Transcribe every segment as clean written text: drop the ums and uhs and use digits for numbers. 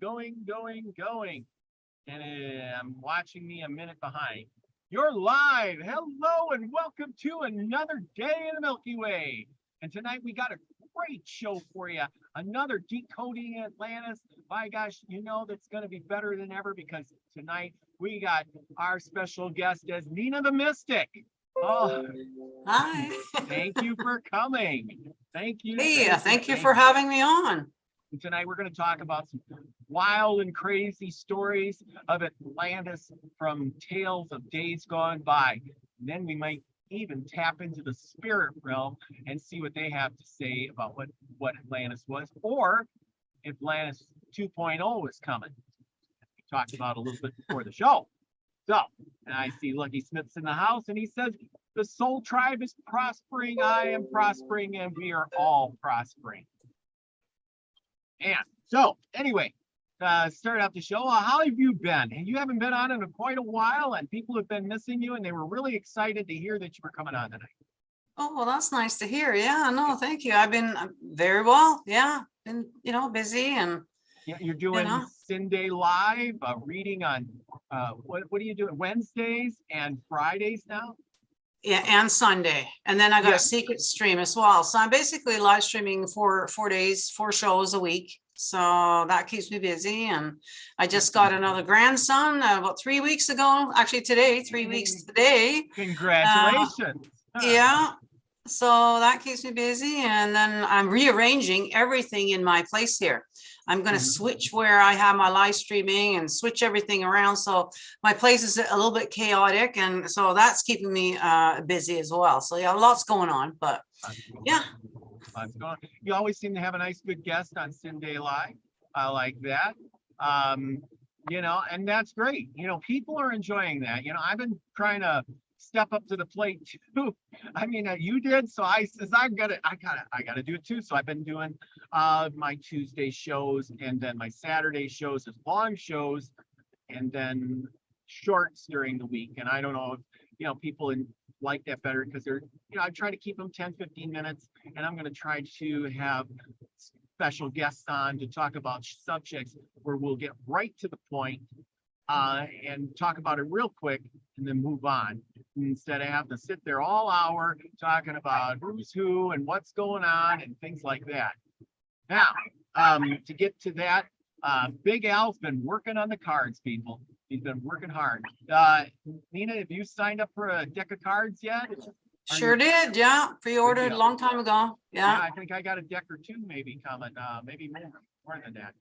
going. And I'm watching me a minute behind. You're live. Hello and welcome to another day in the Milky Way. And tonight we got a great show for you. Another Decoding Atlantis. My gosh, you know that's going to be better than ever because tonight we got our special guest as Nina the Mystic. Oh, hi. Thank you for coming. Thank you. Hey, thank you for having me on. And tonight we're going to talk about some wild and crazy stories of Atlantis from tales of days gone by. And then we might even tap into the spirit realm and see what they have to say about what Atlantis was, or if Atlantis 2.0 was coming. We talked about a little bit before the show. So, and I see Lucky Smith's in the house, and he says, the Soul Tribe is prospering, I am prospering, and we are all prospering. And so, anyway, start out the show. How have you been? And you haven't been on in quite a while, and people have been missing you, and they were really excited to hear that you were coming on tonight. Oh, well, that's nice to hear. Yeah, no, thank you. I've been very well. Yeah, been, busy and. Yeah, you're doing Sunday Live, reading on, what are you doing? Wednesdays and Fridays now? Yeah, and Sunday. And then I got a secret stream as well. So I'm basically live streaming for 4 days, 4 shows a week. So that keeps me busy. And I just got another grandson about 3 weeks ago. Actually today, 3 weeks today. Congratulations. Yeah. So that keeps me busy. And then I'm rearranging everything in my place here. I'm going to switch where I have my live streaming and switch everything around. So my place is a little bit chaotic. And so that's keeping me busy as well. So yeah, lots going on, but yeah. Lots going on. You always seem to have a nice, good guest on Sunday Live. I like that. And that's great. People are enjoying that. I've been trying to step up to the plate too. I mean, you did, so I gotta do it too. So I've been doing my Tuesday shows and then my Saturday shows as long shows, and then shorts during the week. And I don't know if people like that better because they're I try to keep them 10-15 minutes, and I'm going to try to have special guests on to talk about subjects where we'll get right to the point and talk about it real quick and then move on, instead of having to sit there all hour talking about who's who and what's going on and things like that. Now, to get to that, Big Al's been working on the cards, people. He's been working hard. Nina, have you signed up for a deck of cards yet? Sure did, yeah. Pre-ordered a long time ago. Yeah, I think I got a deck or two maybe coming, maybe more than that.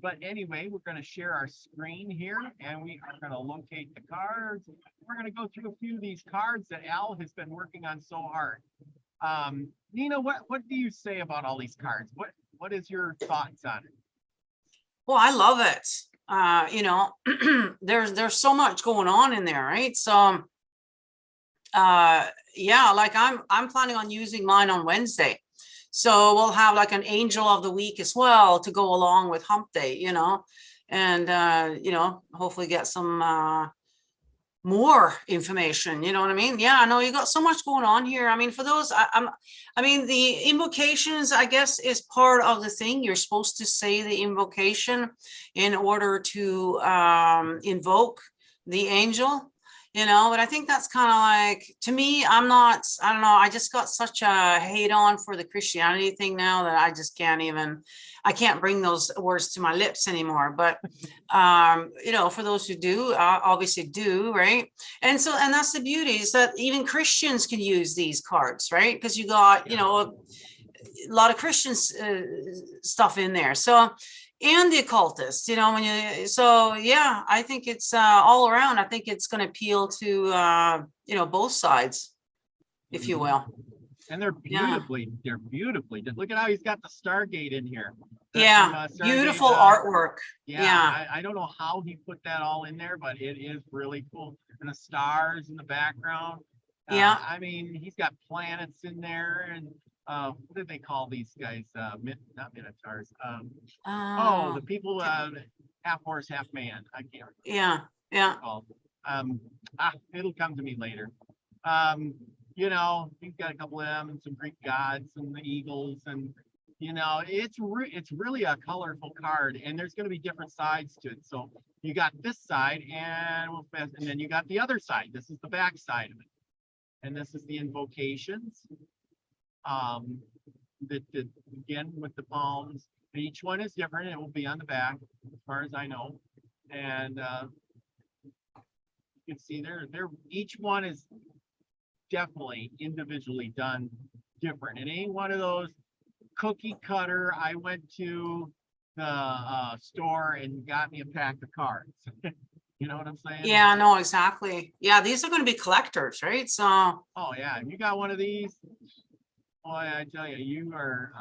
But anyway, we're going to share our screen here, and we are going to locate the cards. We're going to go through a few of these cards that Al has been working on so hard. Nina, what do you say about all these cards? What is your thoughts on it? Well, I love it. There's so much going on in there, right? So yeah, like I'm planning on using mine on Wednesday. So we'll have like an angel of the week as well to go along with hump day, and hopefully get some more information, you know what I mean? Yeah, I know you got so much going on here. I mean, for those, the invocations, I guess, is part of the thing. You're supposed to say the invocation in order to invoke the angel, but I think that's kind of like, to me, I don't know, I just got such a hate on for the Christianity thing now that I just I can't bring those words to my lips anymore. But, for those who do, obviously do, right? And that's the beauty, is that even Christians can use these cards, right? Because you got, a lot of Christian stuff in there. So, and the occultists, I think it's all around. I think it's going to appeal to, both sides, if you will. And they're beautifully, look at how he's got the Stargate in here. That's beautiful artwork. Yeah. I don't know how he put that all in there, but it is really cool. And the stars in the background. I mean, he's got planets in there, and what do they call these guys? Not minotaurs. The people, half horse, half man. I can't remember. Yeah. It'll come to me later. He's got a couple of them and some Greek gods and the eagles, and You know, it's really a colorful card, and there's going to be different sides to it. So you got this side, and then you got the other side. This is the back side of it, and this is the invocations. That again with the palms. And each one is different. It will be on the back, as far as I know. And you can see each one is definitely individually done different. It ain't one of those cookie cutter. I went to the store and got me a pack of cards. You know what I'm saying? Yeah, no, exactly. Yeah, these are going to be collectors, right? So, oh yeah, you got one of these. Boy, I tell you, you are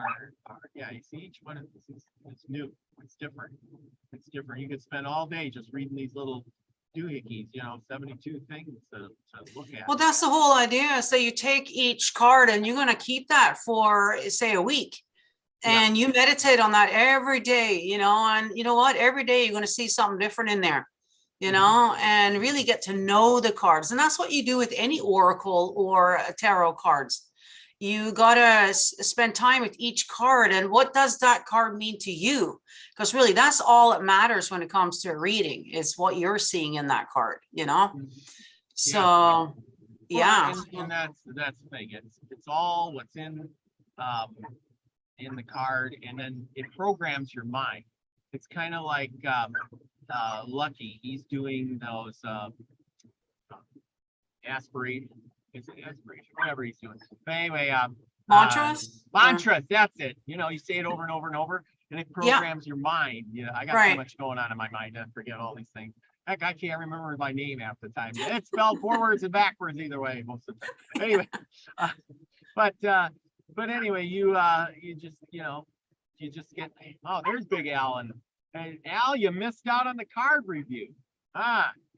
yeah. You see, each one of this is new. It's different. It's different. You could spend all day just reading these little doohickeys. You know, 72 things to look at. well, that's the whole idea. So you take each card and you're going to keep that for, say, a week. And you meditate on that every day, you know, and you know what? Every day you're going to see something different in there, you know, and really get to know the cards. And that's what you do with any oracle or tarot cards. You got to spend time with each card. And what does that card mean to you? Because really, that's all that matters when it comes to a reading is what you're seeing in that card, you know? So, yeah. Well, and that's the thing. It's all what's in the card, and then it programs your mind. It's kind of like Lucky. He's doing those aspiration, whatever he's doing. But anyway, Mantras? Mantras, that's it. You know, you say it over and over and over, and it programs your mind. Yeah, I got too much going on in my mind to forget all these things. Heck, I can't remember my name half the time. It's spelled forwards and backwards either way most of the time. Anyway, but anyway, you just, you know, you just get, oh, there's Big Al. And Al, you missed out on the card review.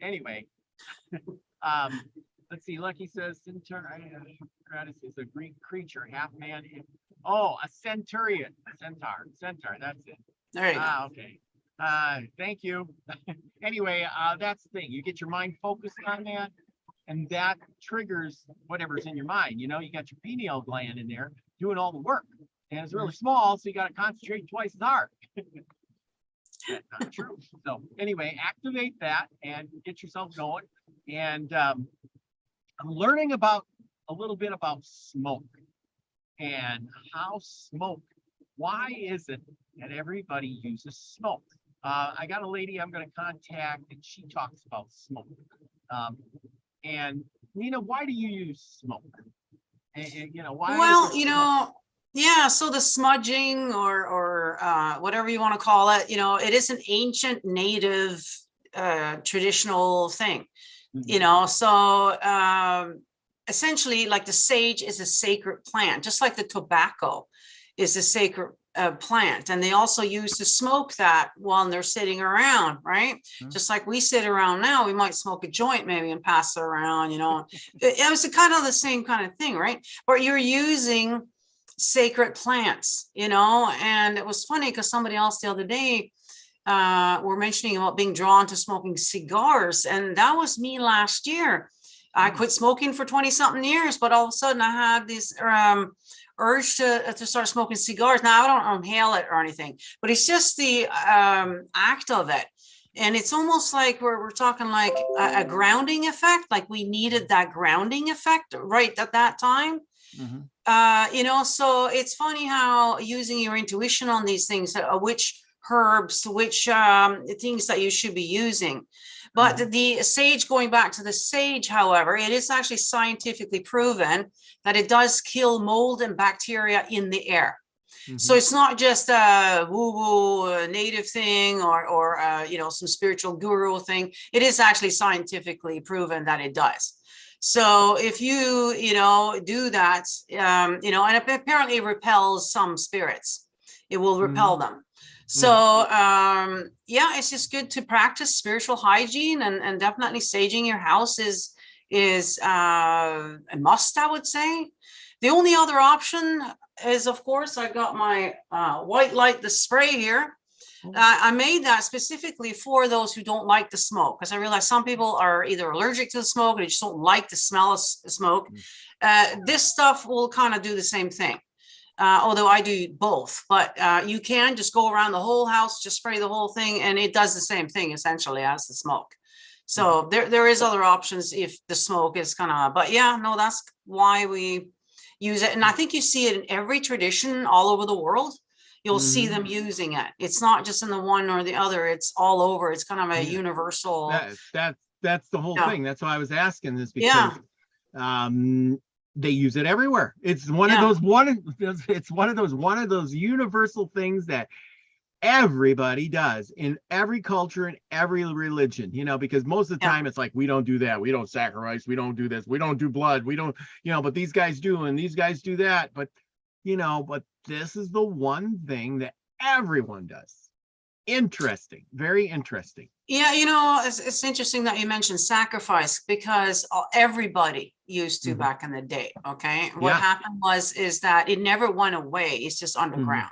Anyway. Let's see, Lucky says, Centaur is a Greek creature, half man. Oh, a centurion, centaur, that's it. There you go. Okay. Thank you. Anyway, that's the thing. You get your mind focused on that, and that triggers whatever's in your mind. You know, you got your pineal gland in there doing all the work, and it's really small, so you got to concentrate twice as hard. That's not true. So anyway, activate that and get yourself going. And I'm learning about a little bit about smoke and how smoke. Why is it that everybody uses smoke? I got a lady I'm going to contact, and she talks about smoke. And Nina, why do you use smoke? And, you know, why? Well, you know, yeah. So the smudging or whatever you want to call it, you know, it is an ancient native traditional thing, you know. So essentially, like the sage is a sacred plant, just like the tobacco is a sacred plant, and they also use to smoke that while they're sitting around, right? Just like we sit around now, we might smoke a joint maybe and pass it around, you know. It was kind of the same kind of thing, right? But you're using sacred plants, you know. And it was funny because somebody else the other day were mentioning about being drawn to smoking cigars, and that was me last year. I quit smoking for 20 something years, but all of a sudden I had this urge to start smoking cigars. Now I don't inhale it or anything, but it's just the act of it. And it's almost like we're talking like a grounding effect, like we needed that grounding effect right at that time. You know, so it's funny how using your intuition on these things, which herbs, which things that you should be using. But the sage, going back to the sage, however, it is actually scientifically proven that it does kill mold and bacteria in the air. So it's not just a woo-woo native thing or you know, some spiritual guru thing. It is actually scientifically proven that it does. So if you know, do that, you know, and it apparently repels some spirits, it will repel them. So yeah, it's just good to practice spiritual hygiene, and definitely saging your house is a must, I would say. The only other option is, of course, I got my white light, the spray here. I made that specifically for those who don't like the smoke, because I realize some people are either allergic to the smoke or they just don't like the smell of smoke. This stuff will kind of do the same thing. although I do both, but you can just go around the whole house, just spray the whole thing, and it does the same thing essentially as the smoke. So there is other options if the smoke is kind of, but yeah, no, that's why we use it. And I think you see it in every tradition all over the world. You'll see them using it. It's not just in the one or the other, it's all over. It's kind of a universal. That's the whole thing. That's why I was asking this, because they use it everywhere. It's one of those universal things that everybody does in every culture and every religion, because most of the time it's like, we don't do that, we don't sacrifice, we don't do this, we don't do blood, we don't, but these guys do, and these guys do that, but this is the one thing that everyone does. Interesting, very interesting. Yeah, it's interesting that you mentioned sacrifice, because everybody used to back in the day. Okay, what happened is that it never went away. It's just underground.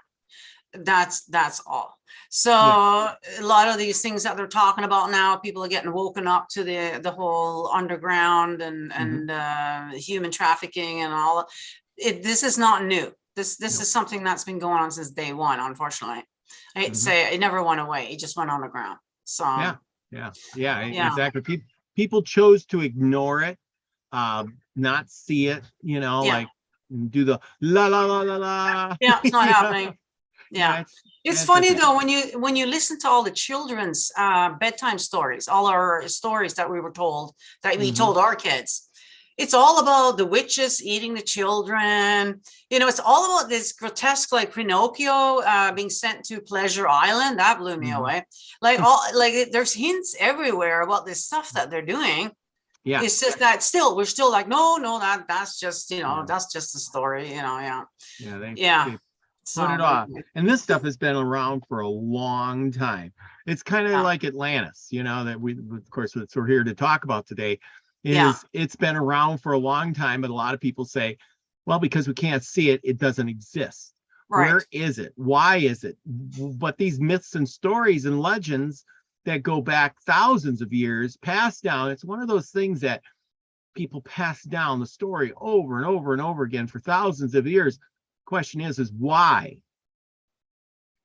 That's all. So a lot of these things that they're talking about now, people are getting woken up to the whole underground and human trafficking and all. This is not new. This is something that's been going on since day one, unfortunately. I hate to say it never went away. It just went underground. So exactly. People chose to ignore it, not see it, like do the la la la la la. Yeah, it's not happening. Yeah, it's funny though when you listen to all the children's bedtime stories, all our stories that we were told, that we told our kids. It's all about the witches eating the children. It's all about this grotesque, like Pinocchio being sent to Pleasure Island. That blew me away. Like there's hints everywhere about this stuff that they're doing. Yeah, it's just that we're still like, no, that's just that's just a story. They put it off. And this stuff has been around for a long time. It's kind of like Atlantis, that we, of course, what we're here to talk about today. It's been around for a long time, but a lot of people say, well, because we can't see it, it doesn't exist. Right. Where is it? Why is it? But these myths and stories and legends that go back thousands of years, passed down, it's one of those things that people pass down the story over and over and over again for thousands of years. Question is why?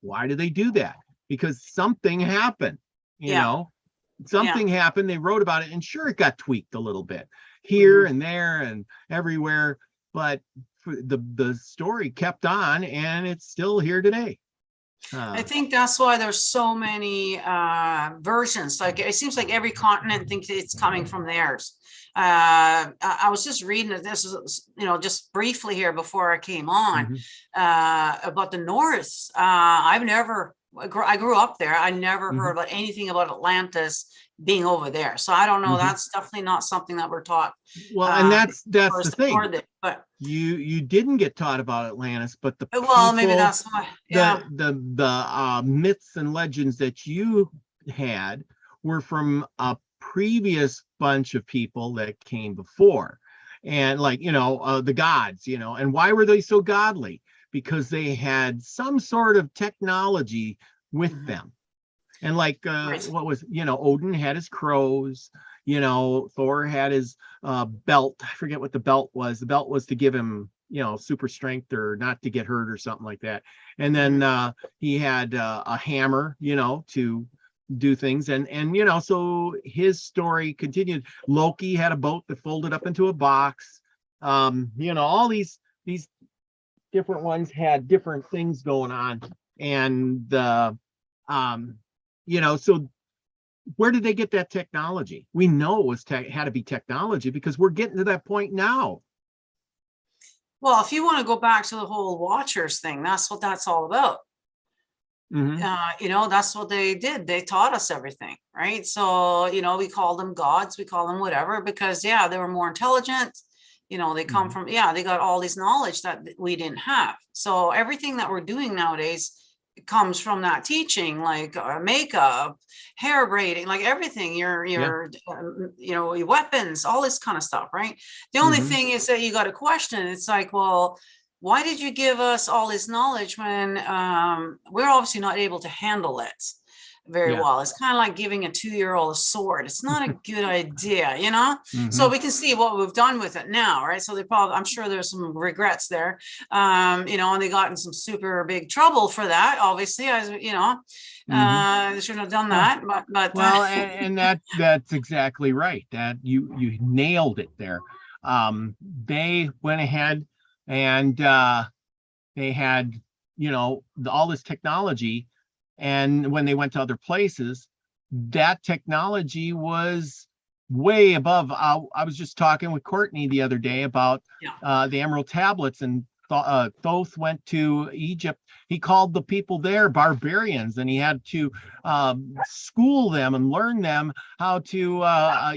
Why do they do that? Because something happened, Something happened, they wrote about it, and sure, it got tweaked a little bit here and there and everywhere, but the story kept on, and it's still here today. I think that's why there's so many versions. Like, it seems like every continent thinks it's coming from theirs. I was just reading this is, just briefly here before I came on, about the North. I grew up there. I never heard about anything about Atlantis being over there. So I don't know. That's definitely not something that we're taught. Well, and that's the thing. But you didn't get taught about Atlantis, but the maybe that's why. Yeah. The myths and legends that you had were from a previous bunch of people that came before, and like the gods, and why were they so godly? Because they had some sort of technology with them. And like, what was, Odin had his crows, Thor had his belt. I forget what the belt was. The belt was to give him, super strength or not to get hurt or something like that. And then he had a hammer, to do things. And so his story continued. Loki had a boat that folded up into a box. All these different ones had different things going on, and so where did they get that technology? We know it was had to be technology, because we're getting to that point now. Well, if you want to go back to the whole Watchers thing, that's what that's all about. That's what they did. They taught us everything, right? So we call them gods, we call them whatever, because they were more intelligent. They come from, they got all this knowledge that we didn't have. So everything that we're doing nowadays comes from that teaching, like makeup, hair braiding, like everything, your weapons, all this kind of stuff, right? The only thing is that you got to question. It's like, well, why did you give us all this knowledge when we're obviously not able to handle it? very Yeah. well. It's kind of like giving a 2-year-old a sword. It's not a good idea, you know? Mhm. So we can see what we've done with it now, right? So they probably, I'm sure there's some regrets there, you know, and they got in some super big trouble for that, obviously, as you know, they shouldn't have done that, but Well, and that's exactly right. That you nailed it there. They went ahead and they had, you know, all this technology, and when they went to other places, that technology was way above. I was just talking with Courtney the other day about the Emerald Tablets, and Thoth went to Egypt. He called the people there barbarians, and he had to school them and learn them how to,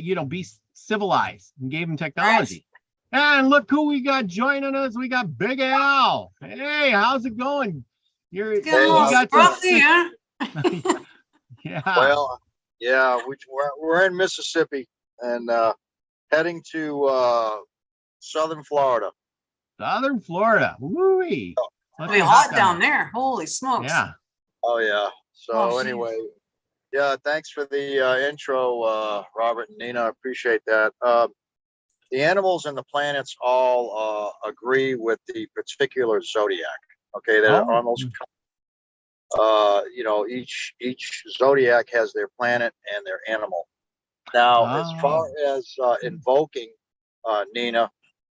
you know, be civilized, and gave them technology. And look who we got joining us. We got Big Al. Hey, how's it going? You got roughly, huh? Yeah. Well, yeah, we're in Mississippi and heading to southern Florida. Southern Florida. Woo-wee. It'll be hot down there. Holy smokes. Yeah. Oh yeah. So Oh, anyway, yeah, thanks for the intro, Robert and Nina. I appreciate that. The animals and the planets all agree with the particular zodiac. Okay, they're almost. You know, each zodiac has their planet and their animal. Now, as far as invoking Nina,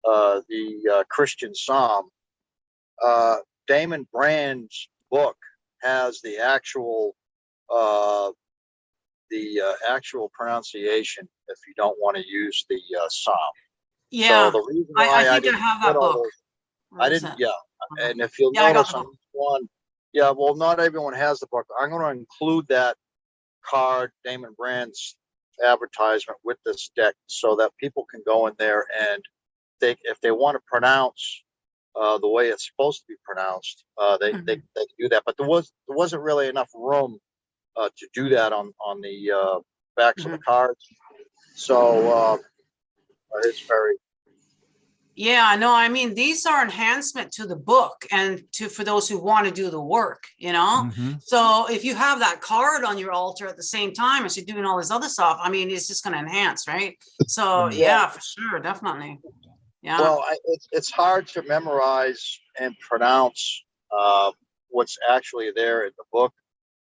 the Christian Psalm, Damon Brand's book has the actual pronunciation if you don't want to use the Psalm. Yeah. So the reason why I think I have that book. I didn't. Yeah, and if you'll notice on each one, yeah, well, not everyone has the book. I'm going to include that card, Damon Brand's advertisement, with this deck, so that people can go in there and if they want to pronounce the way it's supposed to be pronounced, they can do that. But there wasn't really enough room to do that on the backs of the cards. So it's very. Yeah, no, I mean, these are enhancement to the book and for those who want to do the work, you know? So if you have that card on your altar at the same time as you're doing all this other stuff, I mean, it's just going to enhance, right? So yeah, for sure, definitely. Yeah. Well, it's hard to memorize and pronounce what's actually there in the book.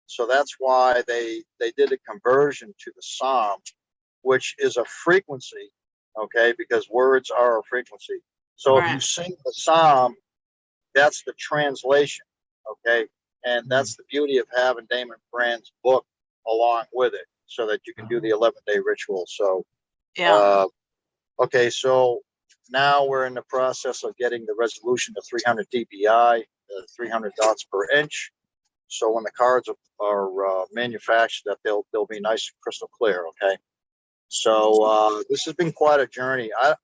So that's why they did a conversion to the Psalm, which is a frequency. Okay, because words are a frequency. So if you sing the Psalm, that's the translation. Okay, and that's the beauty of having Damon Brand's book along with it, so that you can do the 11-day ritual. So, okay, so now we're in the process of getting the resolution to 300 dpi, 300 dots per inch. So when the cards are manufactured, that they'll be nice and crystal clear. Okay. So this has been quite a journey. I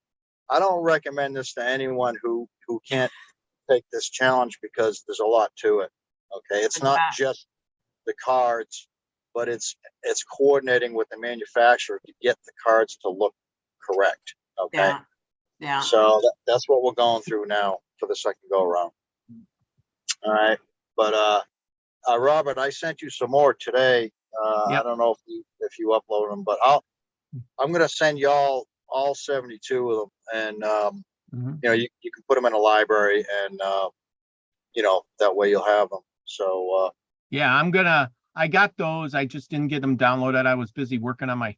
don't recommend this to anyone who can't take this challenge, because there's a lot to it. Okay, it's not just the cards, but it's coordinating with the manufacturer to get the cards to look correct. Okay. Yeah. So that's what we're going through now for the second go around. All right, but Robert, I sent you some more today. I don't know if you upload them, but I'm going to send y'all all 72 of them, and you know, you can put them in a library, and you know, that way you'll have them. So yeah, I got those. I just didn't get them downloaded. I was busy working on my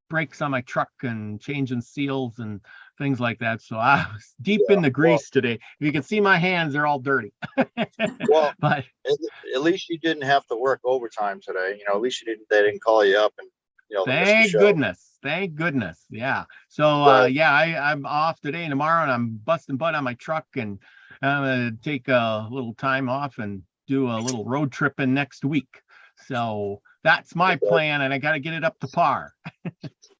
brakes on my truck and changing seals and things like that. So I was deep in the grease today. If you can see my hands, they're all dirty. Well, but at least you didn't have to work overtime today. You know, at least they didn't call you up and, you know, thank goodness. Yeah. So yeah, I'm off today and tomorrow, and I'm busting butt on my truck, and I'm gonna take a little time off and do a little road tripping next week. So that's my plan, and I got to get it up to par.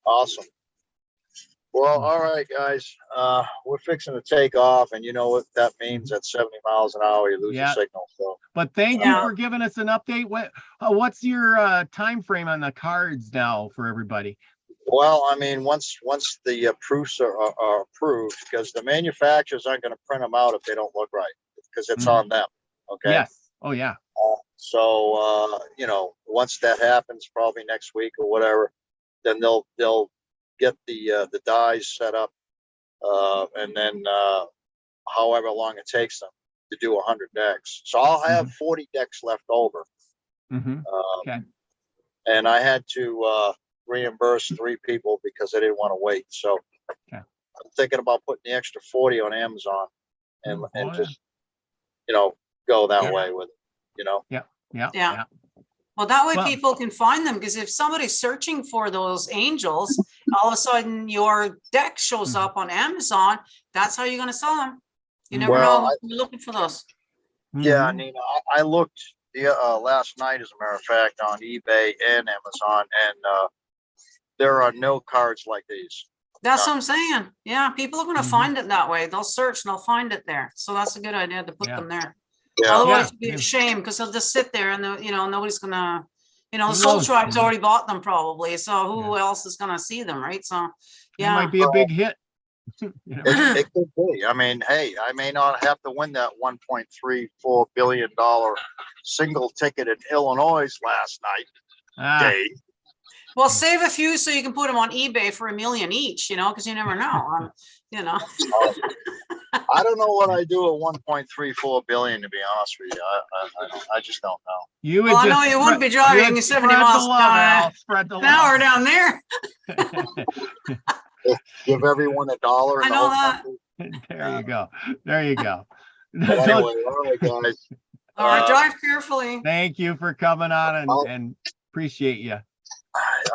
Awesome. Well, all right, guys, we're fixing to take off, and you know what that means. At 70 miles an hour, you lose your signal. So, but thank you for giving us an update. What's your time frame on the cards now for everybody? Well, I mean, once the proofs are approved, because the manufacturers aren't going to print them out if they don't look right, because it's on them. Okay. Yes. Oh yeah. So, once that happens, probably next week or whatever, then they'll get the dies set up, and then however long it takes them to do 100 decks. So I'll have 40 decks left over. Okay. And I had to reimburse 3 people because they didn't want to wait. So Okay. I'm thinking about putting the extra 40 on Amazon and Oh, just, go that Yeah. way with it, Yeah. Well, that way Well- people can find them, because if somebody's searching for those angels, all of a sudden your deck shows up on Amazon, that's how you're going to sell them. You never Well, know who's looking for those. Yeah, Mhm. Nina, I looked last night, as a matter of fact, on eBay and Amazon, and there are no cards like these. That's what I'm saying. Yeah, people are going to Mhm. find it that way. They'll search and they'll find it there. So that's a good idea to put Yeah. them there. Yeah. Otherwise, it'd be Yeah. a shame, because they'll just sit there and nobody's gonna, the Who Soul knows? Tribe's Mhm. already bought them probably. So who else is gonna see them, right? So It yeah. might be a big hit. It could be. I mean, hey, I may not have to win that $1.34 billion single ticket in Illinois last night, Ah, Dave. Well, save a few so you can put them on eBay for $1 million each, because you never know. I don't know what I do at 1.34 billion, to be honest with you. I just don't know. you would Well, I just know you wouldn't be spread- driving you would 70 spread the miles love, Al, spread the an hour love. down there. Give everyone $1. I and know the whole that. country. There you go. There you go. But anyway, all right, guys. All right, Uh, drive carefully. Thank you for coming on Oh. and appreciate you.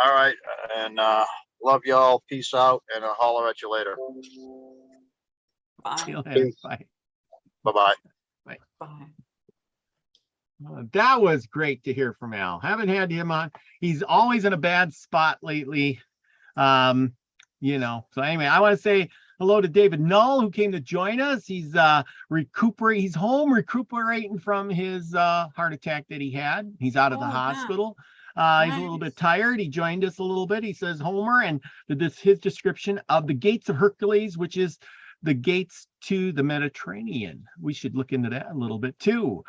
All right, and love y'all. Peace out, and I'll holler at you later. Bye. See you later. Peace. Bye. Bye-bye. Bye. That was great to hear from Al. Haven't had him on. He's always in a bad spot lately. So anyway, I want to say hello to David Null, who came to join us. He's He's home recuperating from his heart attack that he had. He's out of the Oh, yeah. hospital. He's a little Nice. bit tired. He joined us a little bit. He says Homer, and his description of the gates of Hercules, which is the gates to the Mediterranean. We should look into that a little bit too.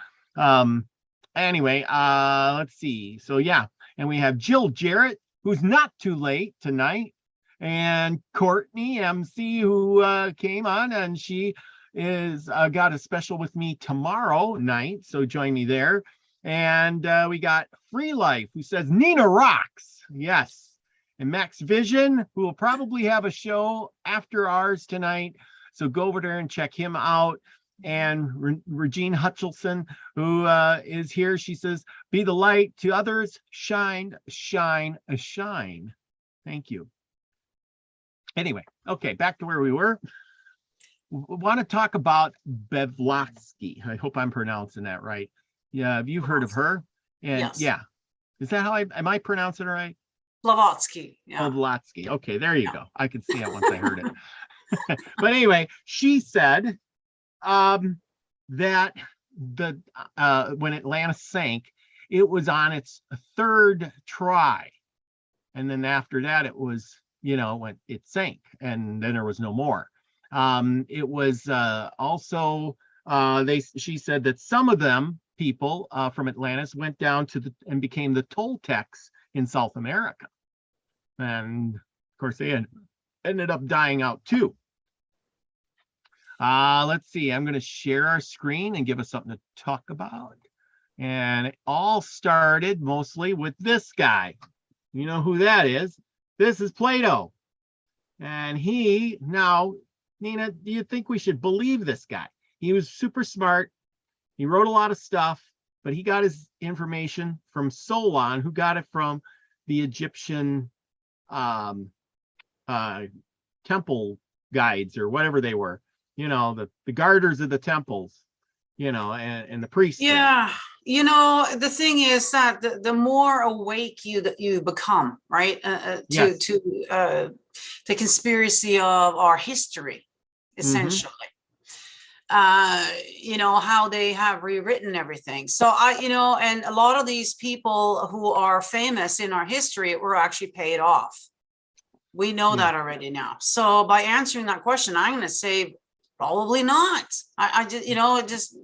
Anyway, let's see. So yeah, and we have Jill Jarrett, who's not too late tonight, and Courtney MC, who came on, and she is got a special with me tomorrow night, so join me there. And we got Free Life, who says Nina rocks. Yes. And Max Vision, who will probably have a show after ours tonight, so go over there and check him out. And Regine Hutchinson, who is here, she says, be the light to others, shine, shine, shine. Thank you. Anyway, okay, back to where we were. Want to talk about Blavatsky. I hope I'm pronouncing that right. Yeah, have you heard of her? And Yes. yeah, is that how am I pronouncing it right? Blavatsky. Yeah. Blavatsky. Okay, there you go. I could see it once I heard it. But anyway, she said that when Atlantis sank, it was on its 3rd try, and then after that it was when it sank, and then there was no more. It was also she said that some of them people from Atlantis went down to and became the Toltecs in South America, and of course they ended up dying out too. Let's see, I'm going to share our screen and give us something to talk about. And it all started mostly with this guy. You know who that is? This is Plato. And now, Nina, do you think we should believe this guy? He was super smart. He wrote a lot of stuff, but he got his information from Solon, who got it from the Egyptian temple guides or whatever they were. The garters of the temples, and the priests. Yeah. The thing is that the more awake you become, right, Yes. to the conspiracy of our history, essentially, how they have rewritten everything. So and a lot of these people who are famous in our history were actually paid off. We know that already now. So by answering that question, I'm going to say probably not. I just,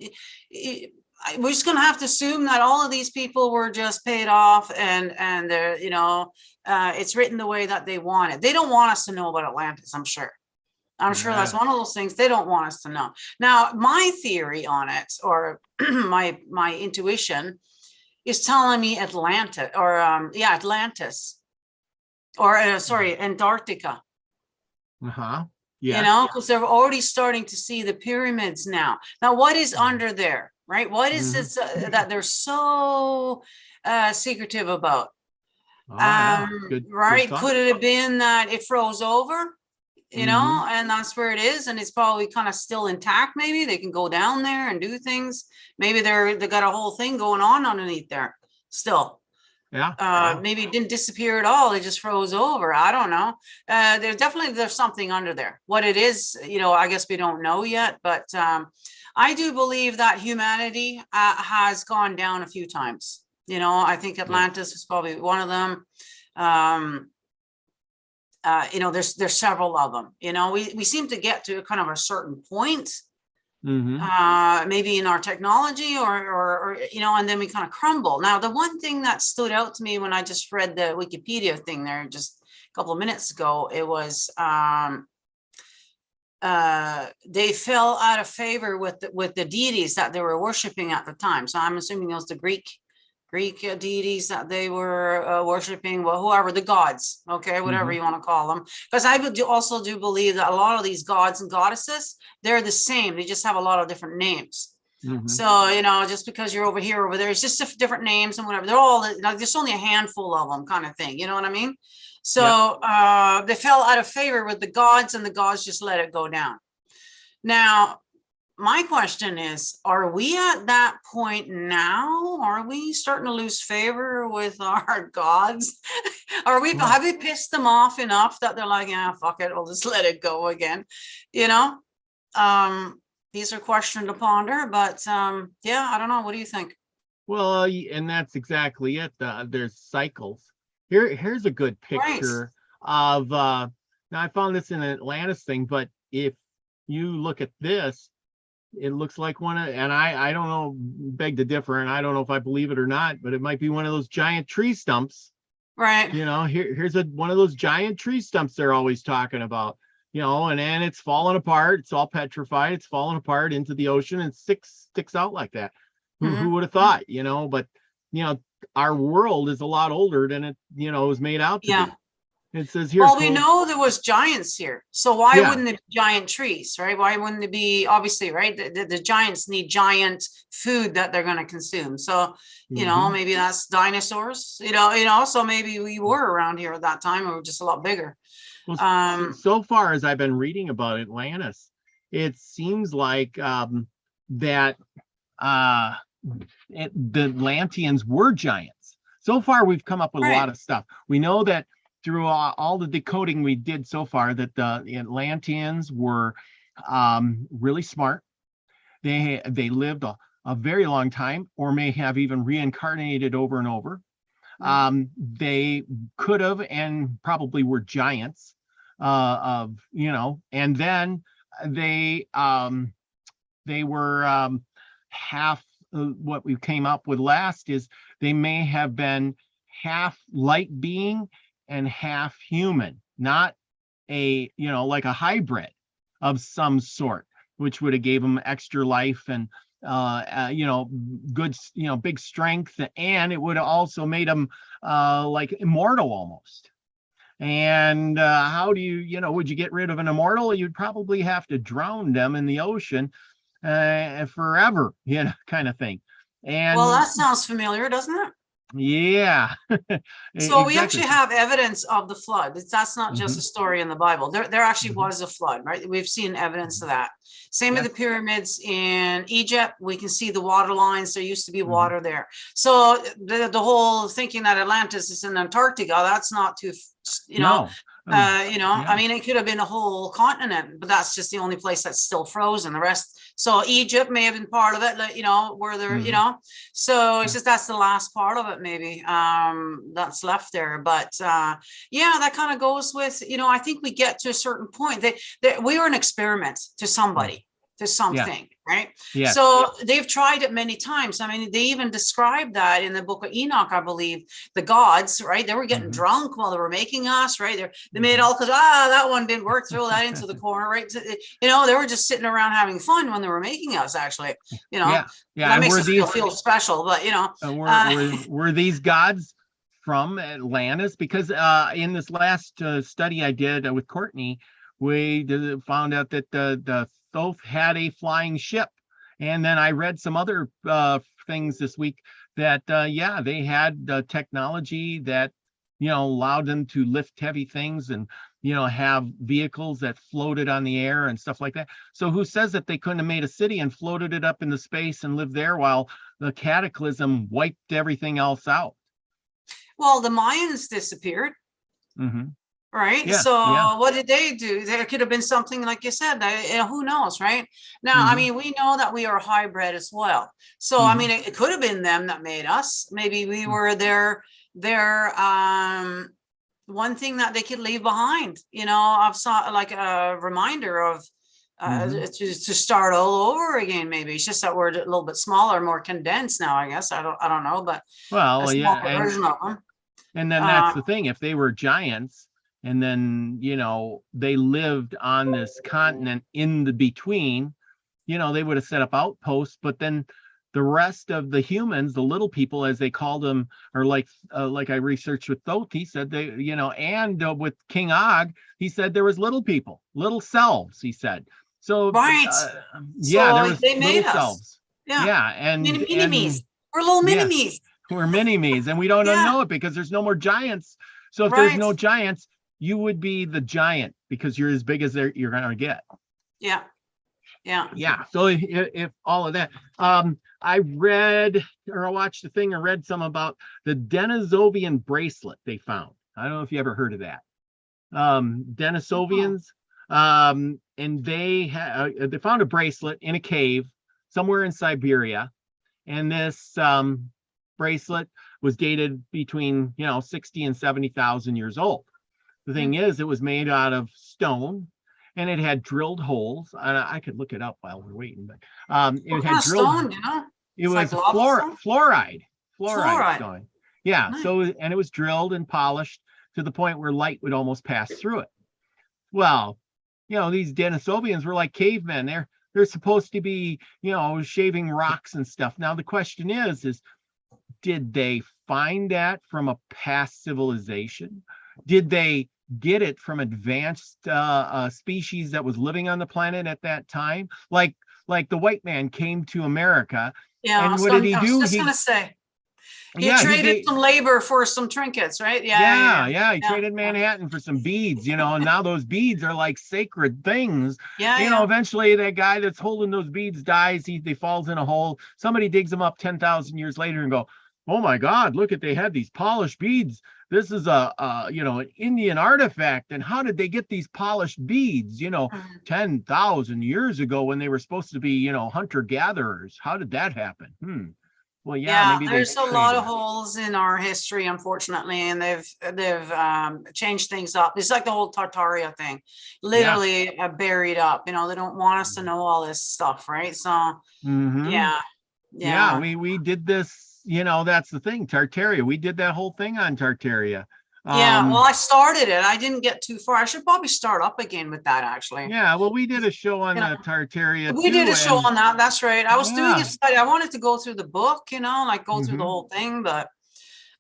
we're just going to have to assume that all of these people were just paid off, and they're, you know, it's written the way that they want it. They don't want us to know about Atlantis, I'm sure. I'm sure that's one of those things they don't want us to know. Now, my theory on it, or my intuition, is telling me Atlanta, or Atlantis, or sorry, Antarctica. Yeah. You know, because they're already starting to see the pyramids now. Now, what is under there, right? What is this that they're so secretive about? Good, right? good Could it have been that it froze over, you know, and that's where it is, and it's probably kind of still intact? Maybe they can go down there and do things. Maybe they got a whole thing going on underneath there still. Maybe it didn't disappear at all. It just froze over. I don't know. There's something under there. What it is, you know, I guess we don't know yet, but I do believe that humanity has gone down a few times. You know, I think Atlantis is probably one of them. You know, there's several of them. You know, we seem to get to kind of a certain point, maybe in our technology, or you know, and then we kind of crumble. Now, the one thing that stood out to me when I just read the Wikipedia thing there just a couple of minutes ago, it was they fell out of favor with the deities that they were worshiping at the time. So I'm assuming those the Greek deities that they were worshiping, well, whoever, the gods, okay, whatever you want to call them. Because I also do believe that a lot of these gods and goddesses, they're the same. They just have a lot of different names. So, you know, just because you're over here, over there, it's just different names and whatever. They're all, like, there's only a handful of them, kind of thing. You know what I mean? So they fell out of favor with the gods, and the gods just let it go down. Now, my question is, are we at that point now? Are we starting to lose favor with our gods? Have we pissed them off enough that they're like, yeah, fuck it, we'll just let it go again? You know, these are questions to ponder, but yeah, I don't know. What do you think? Well, and that's exactly it. There's cycles. Here's a good picture of, now I found this in an Atlantis thing, but if you look at this, it looks like one of, and I don't know, beg to differ, and I don't know if I believe it or not, but it might be one of those giant tree stumps. Right. You know, here's one of those giant tree stumps they're always talking about, you know, and then it's falling apart. It's all petrified. It's falling apart into the ocean and sticks out like that. Who would have thought, you know? But, you know, our world is a lot older than it, you know, was made out to be. It says here. Well, we know there was giants here, so why wouldn't it be giant trees, right? Why wouldn't it be, obviously, right? The giants need giant food that they're going to consume. So, you know, maybe that's dinosaurs. You know. So maybe we were around here at that time, or just a lot bigger. Well, so far as I've been reading about Atlantis, it seems like that the Atlanteans were giants. So far, we've come up with a lot of stuff. We know that through all the decoding we did so far, that the Atlanteans were really smart. They lived a very long time, or may have even reincarnated over and over. They could have and probably were giants of, you know, and then they were half, what we came up with last is they may have been half light being and half human, not a, you know, like a hybrid of some sort, which would have gave them extra life and you know, good, you know, big strength, and it would have also made them like immortal almost. And how do you know, would you get rid of an immortal? You'd probably have to drown them in the ocean forever, you know, kind of thing. And well, that sounds familiar, doesn't it? Yeah. So we actually have evidence of the flood. That's not just a story in the Bible. There actually was a flood, right? We've seen evidence of that. Same with the pyramids in Egypt. We can see the water lines. There used to be water there. So the whole thinking that Atlantis is in Antarctica, that's not too, you know, you know, I mean, it could have been a whole continent, but that's just the only place that's still frozen. The rest, so Egypt may have been part of it, you know, where they're, you know, so it's just, that's the last part of it, maybe, that's left there. But yeah, that kind of goes with, you know, I think we get to a certain point that we were an experiment to somebody. to something, right? Yeah. So they've tried it many times. I mean, they even described that in the book of Enoch, I believe. The gods, right? They were getting drunk while they were making us, right? They made all because that one didn't work. Throw that into the corner, right? You know, they were just sitting around having fun when they were making us. Actually, you know, yeah. that And makes were us these feel special. But you know, were these gods from Atlantis? Because in this last study I did with Courtney, we found out that the Thoth had a flying ship. And then I read some other things this week that, they had technology that, allowed them to lift heavy things and, have vehicles that floated on the air and stuff like that. So who says that they couldn't have made a city and floated it up into space and lived there while the cataclysm wiped everything else out? Well, the Mayans disappeared. Right. Yeah, so what did they do? There could have been something like you said, who knows, right? Now, I mean, we know that we are hybrid as well. So, I mean, it could have been them that made us. Maybe we were their one thing that they could leave behind, I've saw like a reminder of to start all over again. Maybe it's just that we're a little bit smaller, more condensed now, I guess. I don't know, but well, version of them. And then that's the thing. If they were giants, and then, they lived on this continent in the between, they would have set up outposts, but then the rest of the humans, the little people, as they called them, or like I researched with Thoth, he said they, and with King Og, he said there was little people, little selves, he said. So, right. there was they made little us. selves. Yeah. And mini-me's. We're little mini-me's. We're mini-me's, and we don't know it because there's no more giants. So if there's no giants, you would be the giant because you're as big as you're going to get. Yeah. So if all of that, I read or I watched a thing or read some about the Denisovian bracelet they found. I don't know if you ever heard of that. Denisovians, and they found a bracelet in a cave somewhere in Siberia, and this bracelet was dated between 60 and 70,000 years old. The thing is, it was made out of stone, and it had drilled holes. I could look it up while we're waiting, but it had drilled. Stone, it was fluoride stone. Yeah. Nice. So, and it was drilled and polished to the point where light would almost pass through it. Well, these Denisovians were like cavemen. They're supposed to be, shaving rocks and stuff. Now the question is did they find that from a past civilization? Did they get it from advanced species that was living on the planet at that time? Like the white man came to America. Yeah. And what did he do? I was just gonna say. He traded some labor for some trinkets, right? Yeah. He traded Manhattan for some beads, and now those beads are like sacred things. Eventually that guy that's holding those beads dies. He falls in a hole. Somebody digs him up 10,000 years later and go, oh my God, look they had these polished beads. This is an Indian artifact. And how did they get these polished beads, 10,000 years ago when they were supposed to be, hunter gatherers? How did that happen? Well, maybe there's a lot of holes in our history, unfortunately, and they've changed things up. It's like the whole Tartaria thing, literally buried up. They don't want us to know all this stuff, right? So, we did this. That's the thing, Tartaria. We did that whole thing on Tartaria. Well, I started it. I didn't get too far. I should probably start up again with that, actually. Yeah, well, we did a show on Tartaria. We did a show on that. That's right. I was doing a study. I wanted to go through the book, go through the whole thing, but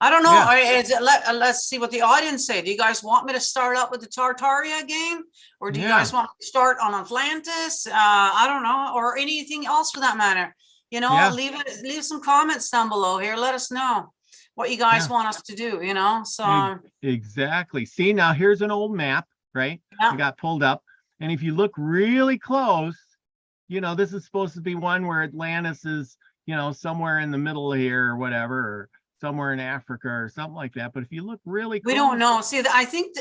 I don't know. Let's see what the audience say. Do you guys want me to start up with the Tartaria again? Or do you guys want to start on Atlantis? I don't know. Or anything else for that matter. Leave some comments down below here. Let us know what you guys want us to do, so. Exactly. See, now here's an old map, right? I got pulled up. And if you look really close, this is supposed to be one where Atlantis is, somewhere in the middle here or whatever, or somewhere in Africa or something like that. But if you look really close, we don't know. See, I think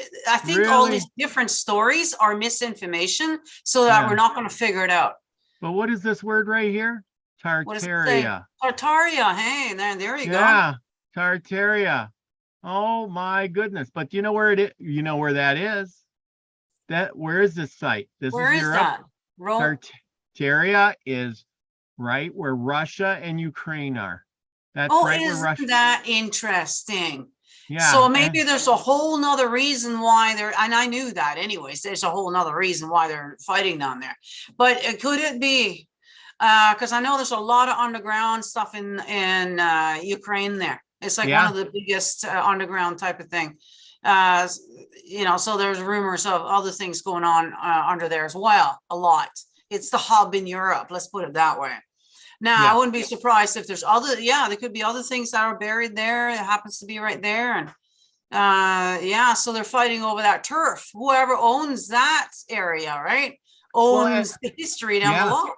really? All these different stories are misinformation so that we're not going to figure it out. But what is this word right here? Tartaria. Tartaria. Hey, there you go. Yeah, Tartaria. Oh my goodness! But you know where it is? You know where that is? Where is this site? Where is that? Teria is right where Russia and Ukraine are. That's Oh, right where Russia. isn't that interesting? Yeah. So maybe there's a whole nother reason why they're, and I knew that anyways, there's a whole nother reason why they're fighting down there. But could it be, because I know there's a lot of underground stuff in Ukraine there. It's like one of the biggest underground type of thing. You know, so there's rumors of other things going on under there as well, a lot. It's the hub in Europe, let's put it that way. Now, I wouldn't be surprised if there's other, there could be other things that are buried there. It happens to be right there. And so they're fighting over that turf. Whoever owns that area, right, owns the history down below.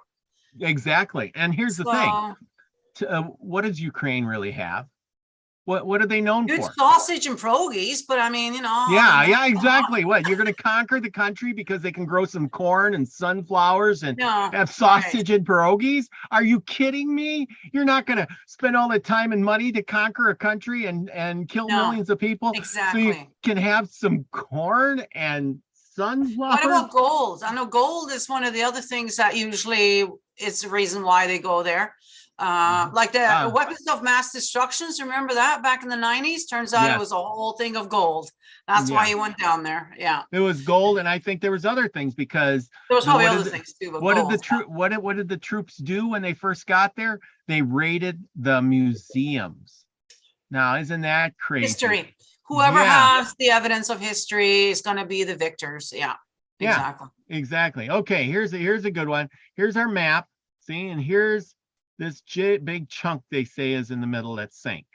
Exactly. And here's the thing. What does Ukraine really have? What are they known for? Sausage and pierogies, but I mean, you know. Yeah, exactly. What, you're going to conquer the country because they can grow some corn and sunflowers and have sausage and pierogies? Are you kidding me? You're not going to spend all the time and money to conquer a country and kill millions of people? Exactly. So you can have some corn and sunflowers? What about gold? I know gold is one of the other things that usually is the reason why they go there. Like the weapons of mass destructions, remember that back in the 90s? Turns out it was a whole thing of gold. That's why he went down there. It was gold, and I think there was other things because there was probably other things too. But what did the troops do when they first got there? They raided the museums. Now, isn't that crazy? History. Whoever has the evidence of history is going to be the victors. Exactly. Okay, here's a good one. Here's our map. See, and here's this big chunk they say is in the middle that sank.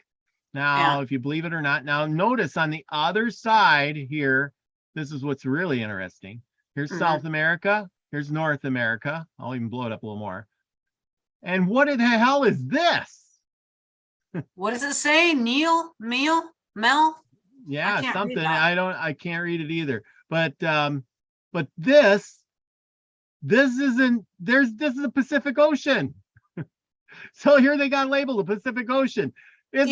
Now, if you believe it or not, now notice on the other side here, this is what's really interesting. Here's South America. Here's North America. I'll even blow it up a little more. And what in the hell is this? What does it say? Mel? Yeah, something. I can't read it either. But this is the Pacific Ocean. So here they got labeled the Pacific Ocean. It's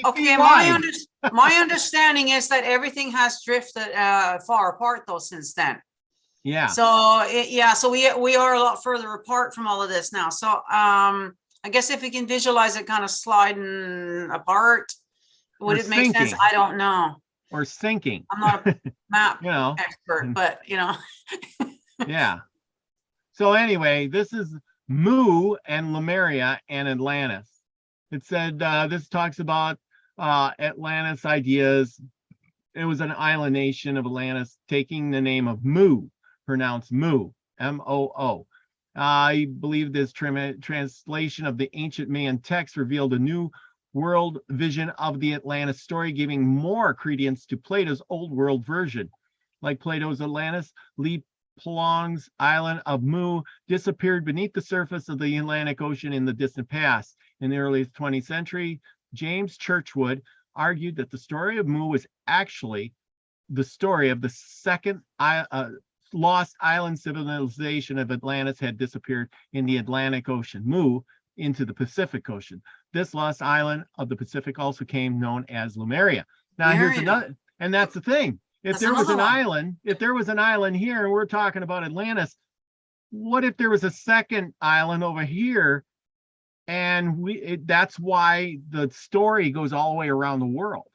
okay. My understanding is that everything has drifted far apart though since then. Yeah. So so we are a lot further apart from all of this now. So I guess if we can visualize it kind of sliding apart, would it make sense? I don't know. Or sinking. I'm not a map expert, but yeah. So anyway, this is Mu and Lemuria and Atlantis. It said this talks about Atlantis ideas. It was an island nation of Atlantis taking the name of Mu, pronounced Mu, M-O-O. I believe this translation of the ancient Mayan text revealed a new world vision of the Atlantis story, giving more credence to Plato's old world version. Like Plato's Atlantis, Li Plong's island of Mu disappeared beneath the surface of the Atlantic Ocean in the distant past. In the early 20th century, James Churchwood argued that the story of Mu was actually the story of the second lost island civilization of Atlantis had disappeared in the Atlantic Ocean, Mu into the Pacific Ocean. This lost island of the Pacific also came known as Lemuria. Now here's another, and that's the thing. If there was an island here, and we're talking about Atlantis, what if there was a second island over here? And that's why the story goes all the way around the world.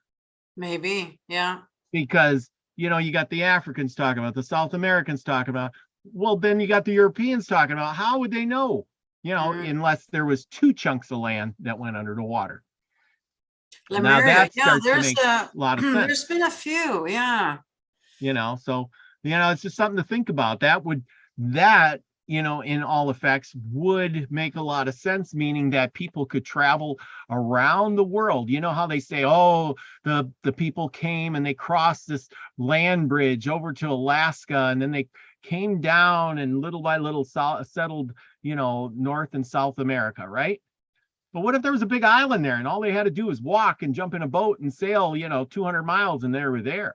Maybe, yeah. Because, you got the Africans talking about, the South Americans talking about, well, then you got the Europeans talking about, how would they know? Unless there was two chunks of land that went under the water. Lemuria, now that starts to make a lot of sense. There's been a few, So, it's just something to think about. That in all effects would make a lot of sense, meaning that people could travel around the world. You know how they say, oh, the people came and they crossed this land bridge over to Alaska, and then they came down and little by little settled, North and South America, right? But what if there was a big island there and all they had to do was walk and jump in a boat and sail, 200 miles and they were there?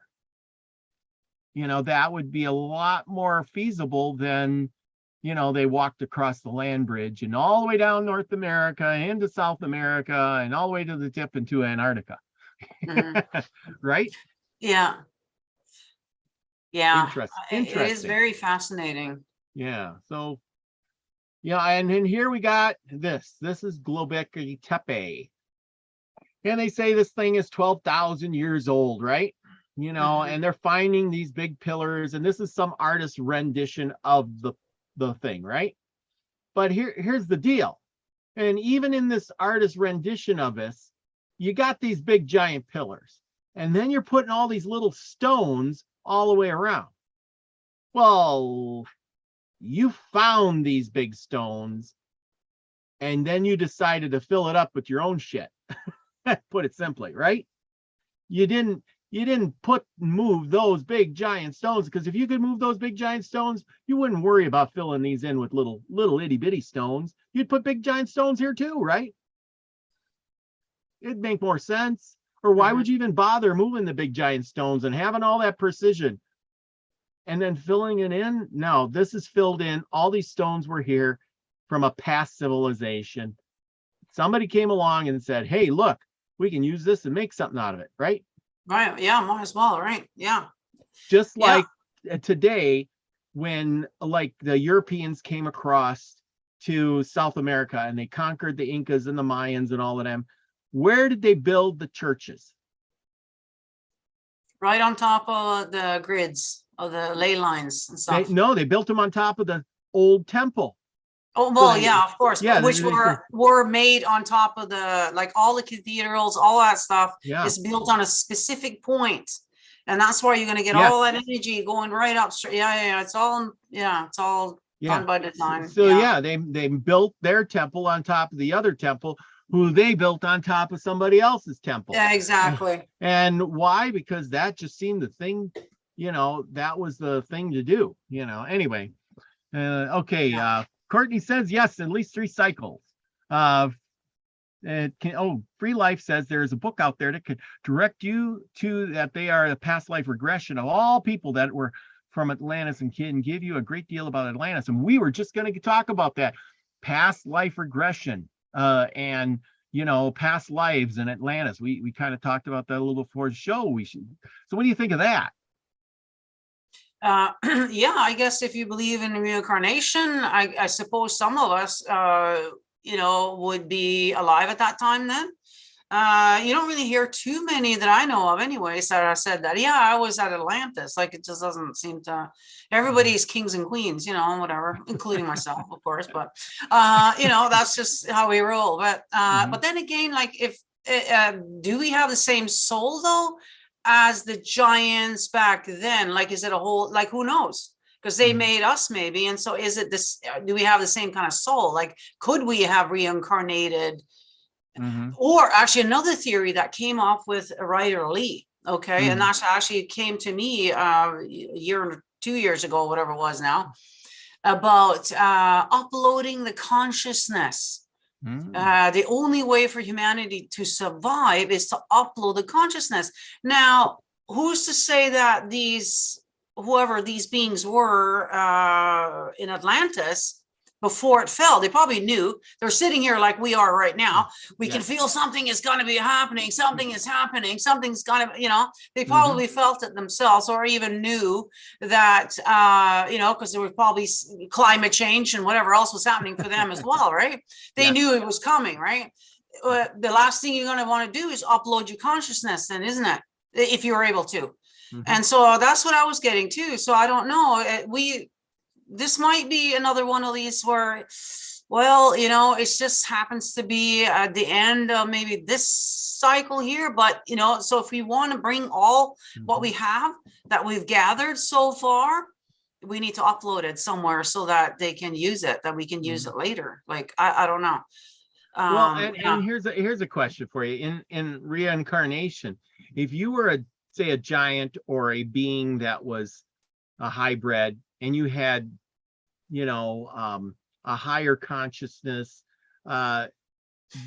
That would be a lot more feasible than, they walked across the land bridge and all the way down North America into South America and all the way to the tip into Antarctica. Right? Yeah. Interesting. It is very fascinating. Yeah. So, yeah, and then here we got this. This is Globekli Tepe. And they say this thing is 12,000 years old, right? You know, and they're finding these big pillars, and this is some artist rendition of the thing, right? But here's the deal. And even in this artist rendition of this, you got these big giant pillars, and then you're putting all these little stones all the way around. Well, you found these big stones, and then you decided to fill it up with your own shit. Put it simply, right? You didn't move those big giant stones, because if you could move those big giant stones, you wouldn't worry about filling these in with little itty bitty stones. You'd put big giant stones here too, right? It'd make more sense. Or why would you even bother moving the big giant stones and having all that precision and then filling it in? No, this is filled in. All these stones were here from a past civilization. Somebody came along and said, hey, look, we can use this and make something out of it, right? Right. Yeah, might as well. Right. Yeah. Just like today, when like the Europeans came across to South America and they conquered the Incas and the Mayans and all of them, where did they build the churches? Right on top of the grids of the ley lines and stuff. They built them on top of the old temple. Oh, well, So yeah, of course. yeah, Which were made on top of the, like all the cathedrals, all that stuff is built on a specific point. And that's where you're going to get all that energy going right up straight. Yeah. It's all done by design. So they built their temple on top of the other temple, who they built on top of somebody else's temple. Yeah, exactly. And why? Because that just seemed the thing, that was the thing to do, anyway. Okay. Courtney says, yes, at least 3 cycles. Free Life says there's a book out there that could direct you to that they are a past life regression of all people that were from Atlantis and can give you a great deal about Atlantis. And we were just going to talk about that past life regression and, past lives in Atlantis. We kind of talked about that a little before the show. So what do you think of that? Yeah, I guess if you believe in reincarnation, I suppose some of us, would be alive at that time then. You don't really hear too many that I know of anyways that I said that, yeah, I was at Atlantis. Like, it just doesn't seem to, everybody's kings and queens, whatever, including myself, of course, but, that's just how we roll. But, but then again, like if, do we have the same soul though, as the giants back then? Like, is it a whole, like, who knows? Because they made us maybe. And so is it this, do we have the same kind of soul? Like, could we have reincarnated? Or actually another theory that came off with Ryder Lee. Okay. And that's actually came to me a year or 2 years ago, whatever it was now, about uploading the consciousness. The only way for humanity to survive is to upload the consciousness. Now, who's to say that whoever these beings were in Atlantis before it fell, they probably knew. They're sitting here like we are right now. We can feel something is going to be happening. Something is happening. Something's going to, they probably felt it themselves, or even knew that, because there was probably climate change and whatever else was happening for them as well, right? They knew it was coming, right? The last thing you're going to want to do is upload your consciousness then, isn't it? If you're able to. And so that's what I was getting to. So I don't know. This might be another one of these where, well, it just happens to be at the end of maybe this cycle here. But, so if we want to bring all what we have that we've gathered so far, we need to upload it somewhere so that they can use it, that we can use it later. Like, I don't know. Well, and here's a question for you. In reincarnation, if you were say a giant or a being that was a hybrid, and you had, a higher consciousness,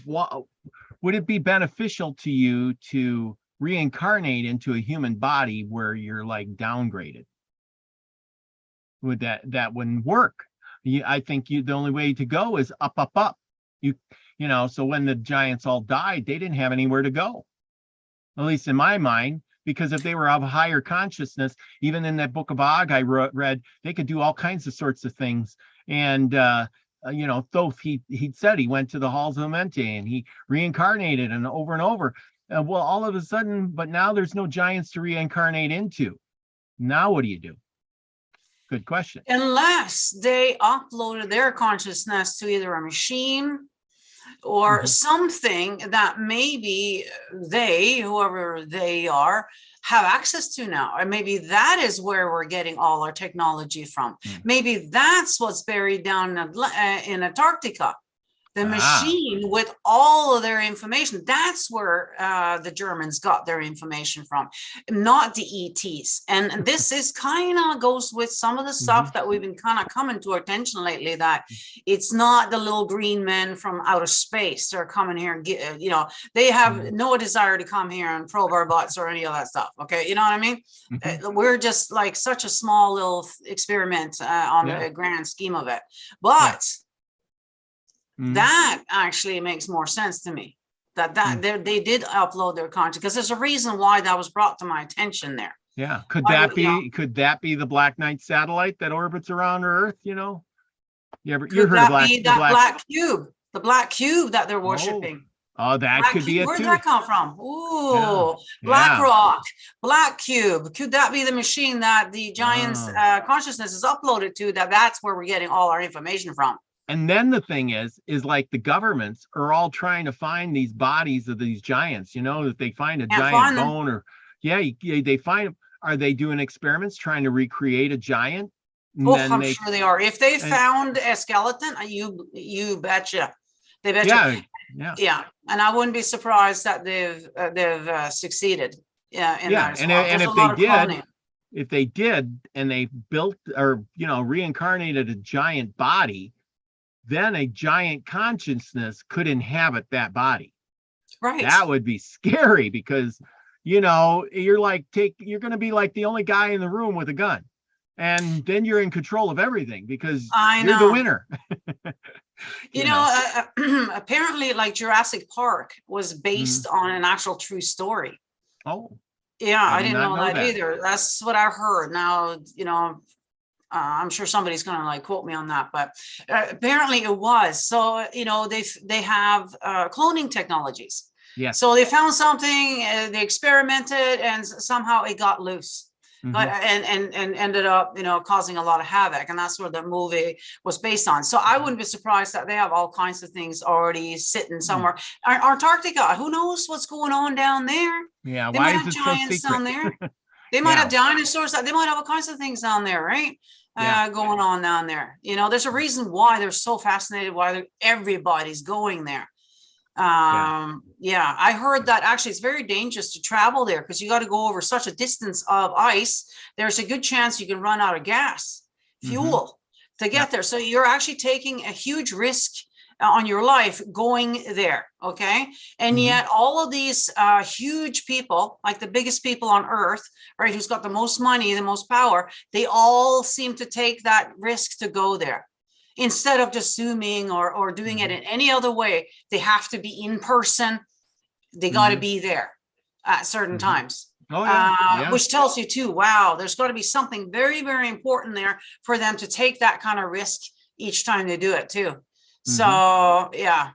would it be beneficial to you to reincarnate into a human body where you're like downgraded? Would that wouldn't work? I think the only way to go is up, up, up. So when the giants all died, they didn't have anywhere to go. At least in my mind, because if they were of higher consciousness, even in that book of Og I read, they could do all kinds of sorts of things. And Thoth, he said he went to the halls of Mente and he reincarnated and over. Well, all of a sudden, but now there's no giants to reincarnate into. Now what do you do? Good question. Unless they uploaded their consciousness to either a machine or something that maybe they, whoever they are, have access to now. Or maybe that is where we're getting all our technology from. Maybe that's what's buried down in Antarctica. The machine with all of their information, that's where the Germans got their information from, not the ETs. And this is kind of goes with some of the stuff that we've been kind of coming to our attention lately, that it's not the little green men from outer space that are coming here and get, they have no desire to come here and probe our butts or any of that stuff. Okay. You know what I mean? We're just like such a small little experiment on the grand scheme of it. But that actually makes more sense to me, that they did upload their content, because there's a reason why that was brought to my attention there. Yeah. Could that be the Black Knight satellite that orbits around Earth? You heard of the black cube that they're worshiping? Oh, that black could be it. Where'd too. that come from? Ooh, black rock, black cube. Could that be the machine that the giants' consciousness is uploaded to? That's where we're getting all our information from. And then the thing is like the governments are all trying to find these bodies of these giants, that they find a giant bone or they find them. Are they doing experiments trying to recreate a giant? I'm sure they are. If they found a skeleton, you betcha. They betcha. Yeah. And I wouldn't be surprised that they've succeeded. If they did and they built or reincarnated a giant body, then a giant consciousness could inhabit that body. Right. That would be scary, because, you're going to be like the only guy in the room with a gun. And then you're in control of everything because you're the winner. Apparently like Jurassic Park was based on an actual true story. Oh. Yeah, I didn't know that either. That's what I heard. Now, I'm sure somebody's going to quote me on that, but apparently it was. So, they have cloning technologies. Yeah. So they found something, they experimented, and somehow it got loose. But and ended up, causing a lot of havoc, and that's what the movie was based on. So I wouldn't be surprised that they have all kinds of things already sitting somewhere. Antarctica, who knows what's going on down there? Yeah, they might have giants down there. They might have dinosaurs. They might have all kinds of things down there, right? Going on down there. There's a reason why they're so fascinated, why everybody's going there. I heard that actually it's very dangerous to travel there, because you got to go over such a distance of ice. There's a good chance you can run out of fuel to get there. So you're actually taking a huge risk on your life going there. Okay. And yet all of these huge people, like the biggest people on earth, right, who's got the most money, the most power, they all seem to take that risk to go there. Instead of just Zooming or doing it in any other way, they have to be in person. They got to be there at certain times, which tells you too, wow, there's got to be something very, very important there for them to take that kind of risk each time they do it too. So, yeah.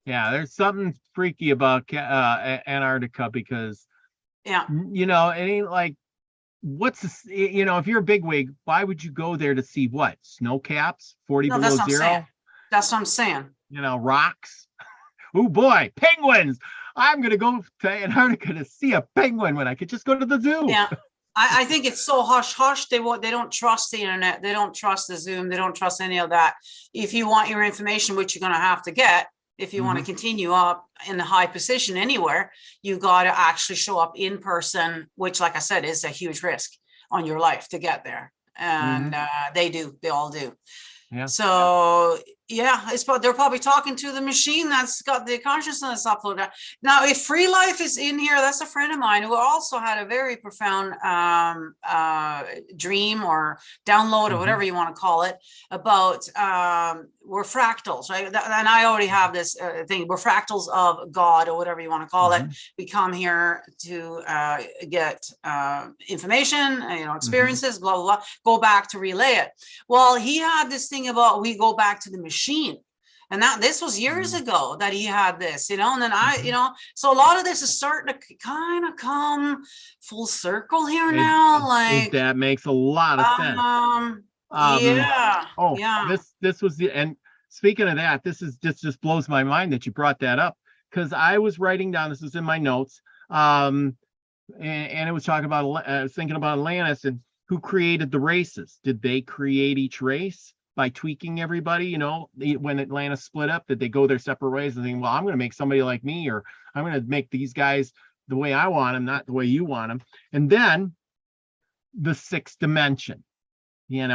There's something freaky about Antarctica, because, it ain't like, what's this, if you're a bigwig, why would you go there to see what? Snow caps, 40 below zero? That's what I'm saying. Rocks. Oh boy, penguins. I'm going to go to Antarctica to see a penguin when I could just go to the zoo. Yeah. I think it's so hush. They don't trust the internet. They don't trust the Zoom. They don't trust any of that. If you want your information, which you're going to have to get, if you want to continue up in a high position anywhere, you got to actually show up in person, which, like I said, is a huge risk on your life to get there. And they all do. Yeah. So Yeah, they're probably talking to the machine that's got the consciousness uploaded. Now, if Free Life is in here, that's a friend of mine who also had a very profound dream or download or whatever you want to call it about we're fractals, right? And I already have this thing. We're fractals of God or whatever you want to call it. We come here to get information, experiences, blah, blah, blah, go back to relay it. Well, he had this thing about we go back to the machine. And this was years ago that he had this, and then so a lot of this is starting to kind of come full circle here now. Like that makes a lot of sense. This was and speaking of that, this just blows my mind that you brought that up, because I was writing down, this is in my notes, and it was talking about, I was thinking about Atlantis and who created the races. Did they create each race by tweaking everybody? When Atlantis split up, did they go their separate ways and think, well, I'm going to make somebody like me, or I'm going to make these guys the way I want them, not the way you want them? And then the sixth dimension, and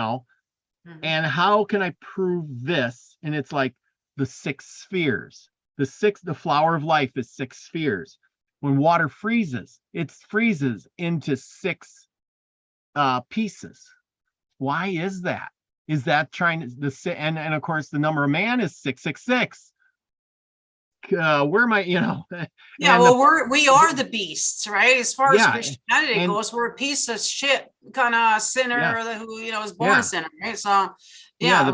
how can I prove this? And it's like the six spheres. The flower of life is six spheres. When water freezes, it freezes into six pieces. Why is that? Is that trying to and of course the number of man is 666. Where am I? We are the beasts, right? As far as Christianity goes, we're a piece of shit kind of sinner who was born a sinner, right? So we are the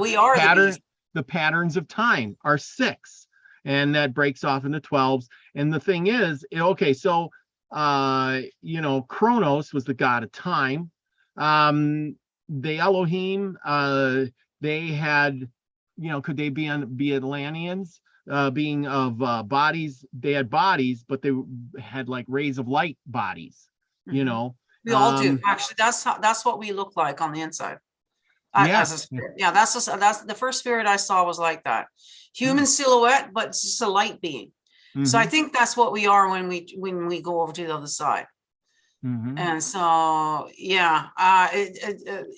beast. The patterns of time are 6, and that breaks off into 12s. And the thing is, so Kronos was the god of time. The Elohim, they had, could they be Atlanteans? Being of bodies, they had bodies, but they had like rays of light bodies. We all do. Actually, that's what we look like on the inside. As a spirit. That's the first spirit I saw was like that. Human silhouette, but it's just a light being. So I think that's what we are when we go over to the other side. And so,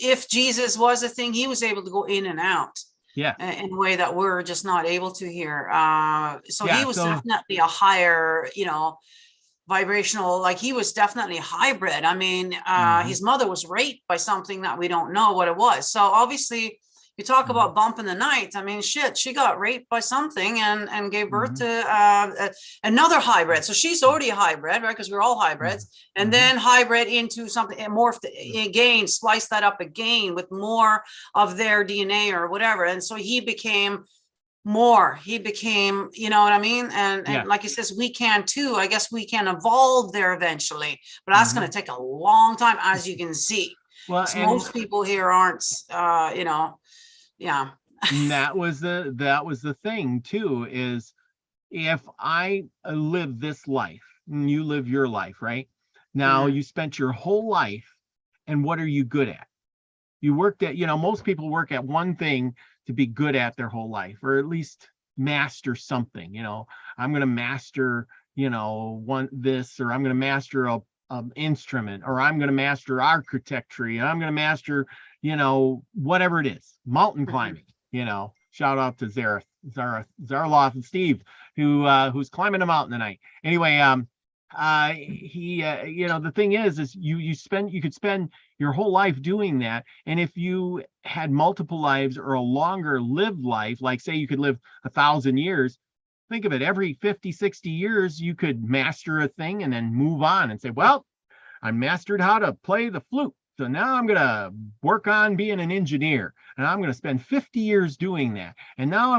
if Jesus was a thing, he was able to go in and out. In a way that we're just not able to here. He was definitely a higher, vibrational, like he was definitely hybrid. I mean, his mother was raped by something that we don't know what it was. So obviously you talk about bump in the night. I mean, shit, she got raped by something and gave birth to another hybrid. So she's already a hybrid, right? Because we're all hybrids. And then hybrid into something, and morphed again, spliced that up again with more of their DNA or whatever. And so he became more. He became, you know what I mean? And like he says, we can too. I guess we can evolve there eventually. But that's going to take a long time, as you can see. Well, most people here aren't, And that was the thing too, is if I live this life and you live your life, right? Now you spent your whole life, and what are you good at? You worked at, most people work at one thing to be good at their whole life, or at least master something. I'm going to master, this, or I'm going to master a instrument, or I'm going to master architecture, and I'm going to master, whatever it is, mountain climbing. Shout out to Zarloff and Steve, who's climbing a mountain tonight. Anyway, the thing is you could spend your whole life doing that. And if you had multiple lives or a longer lived life, like say you could live 1,000 years, think of it, every 50, 60 years, you could master a thing and then move on and say, well, I mastered how to play the flute. So now I'm going to work on being an engineer, and I'm going to spend 50 years doing that. And now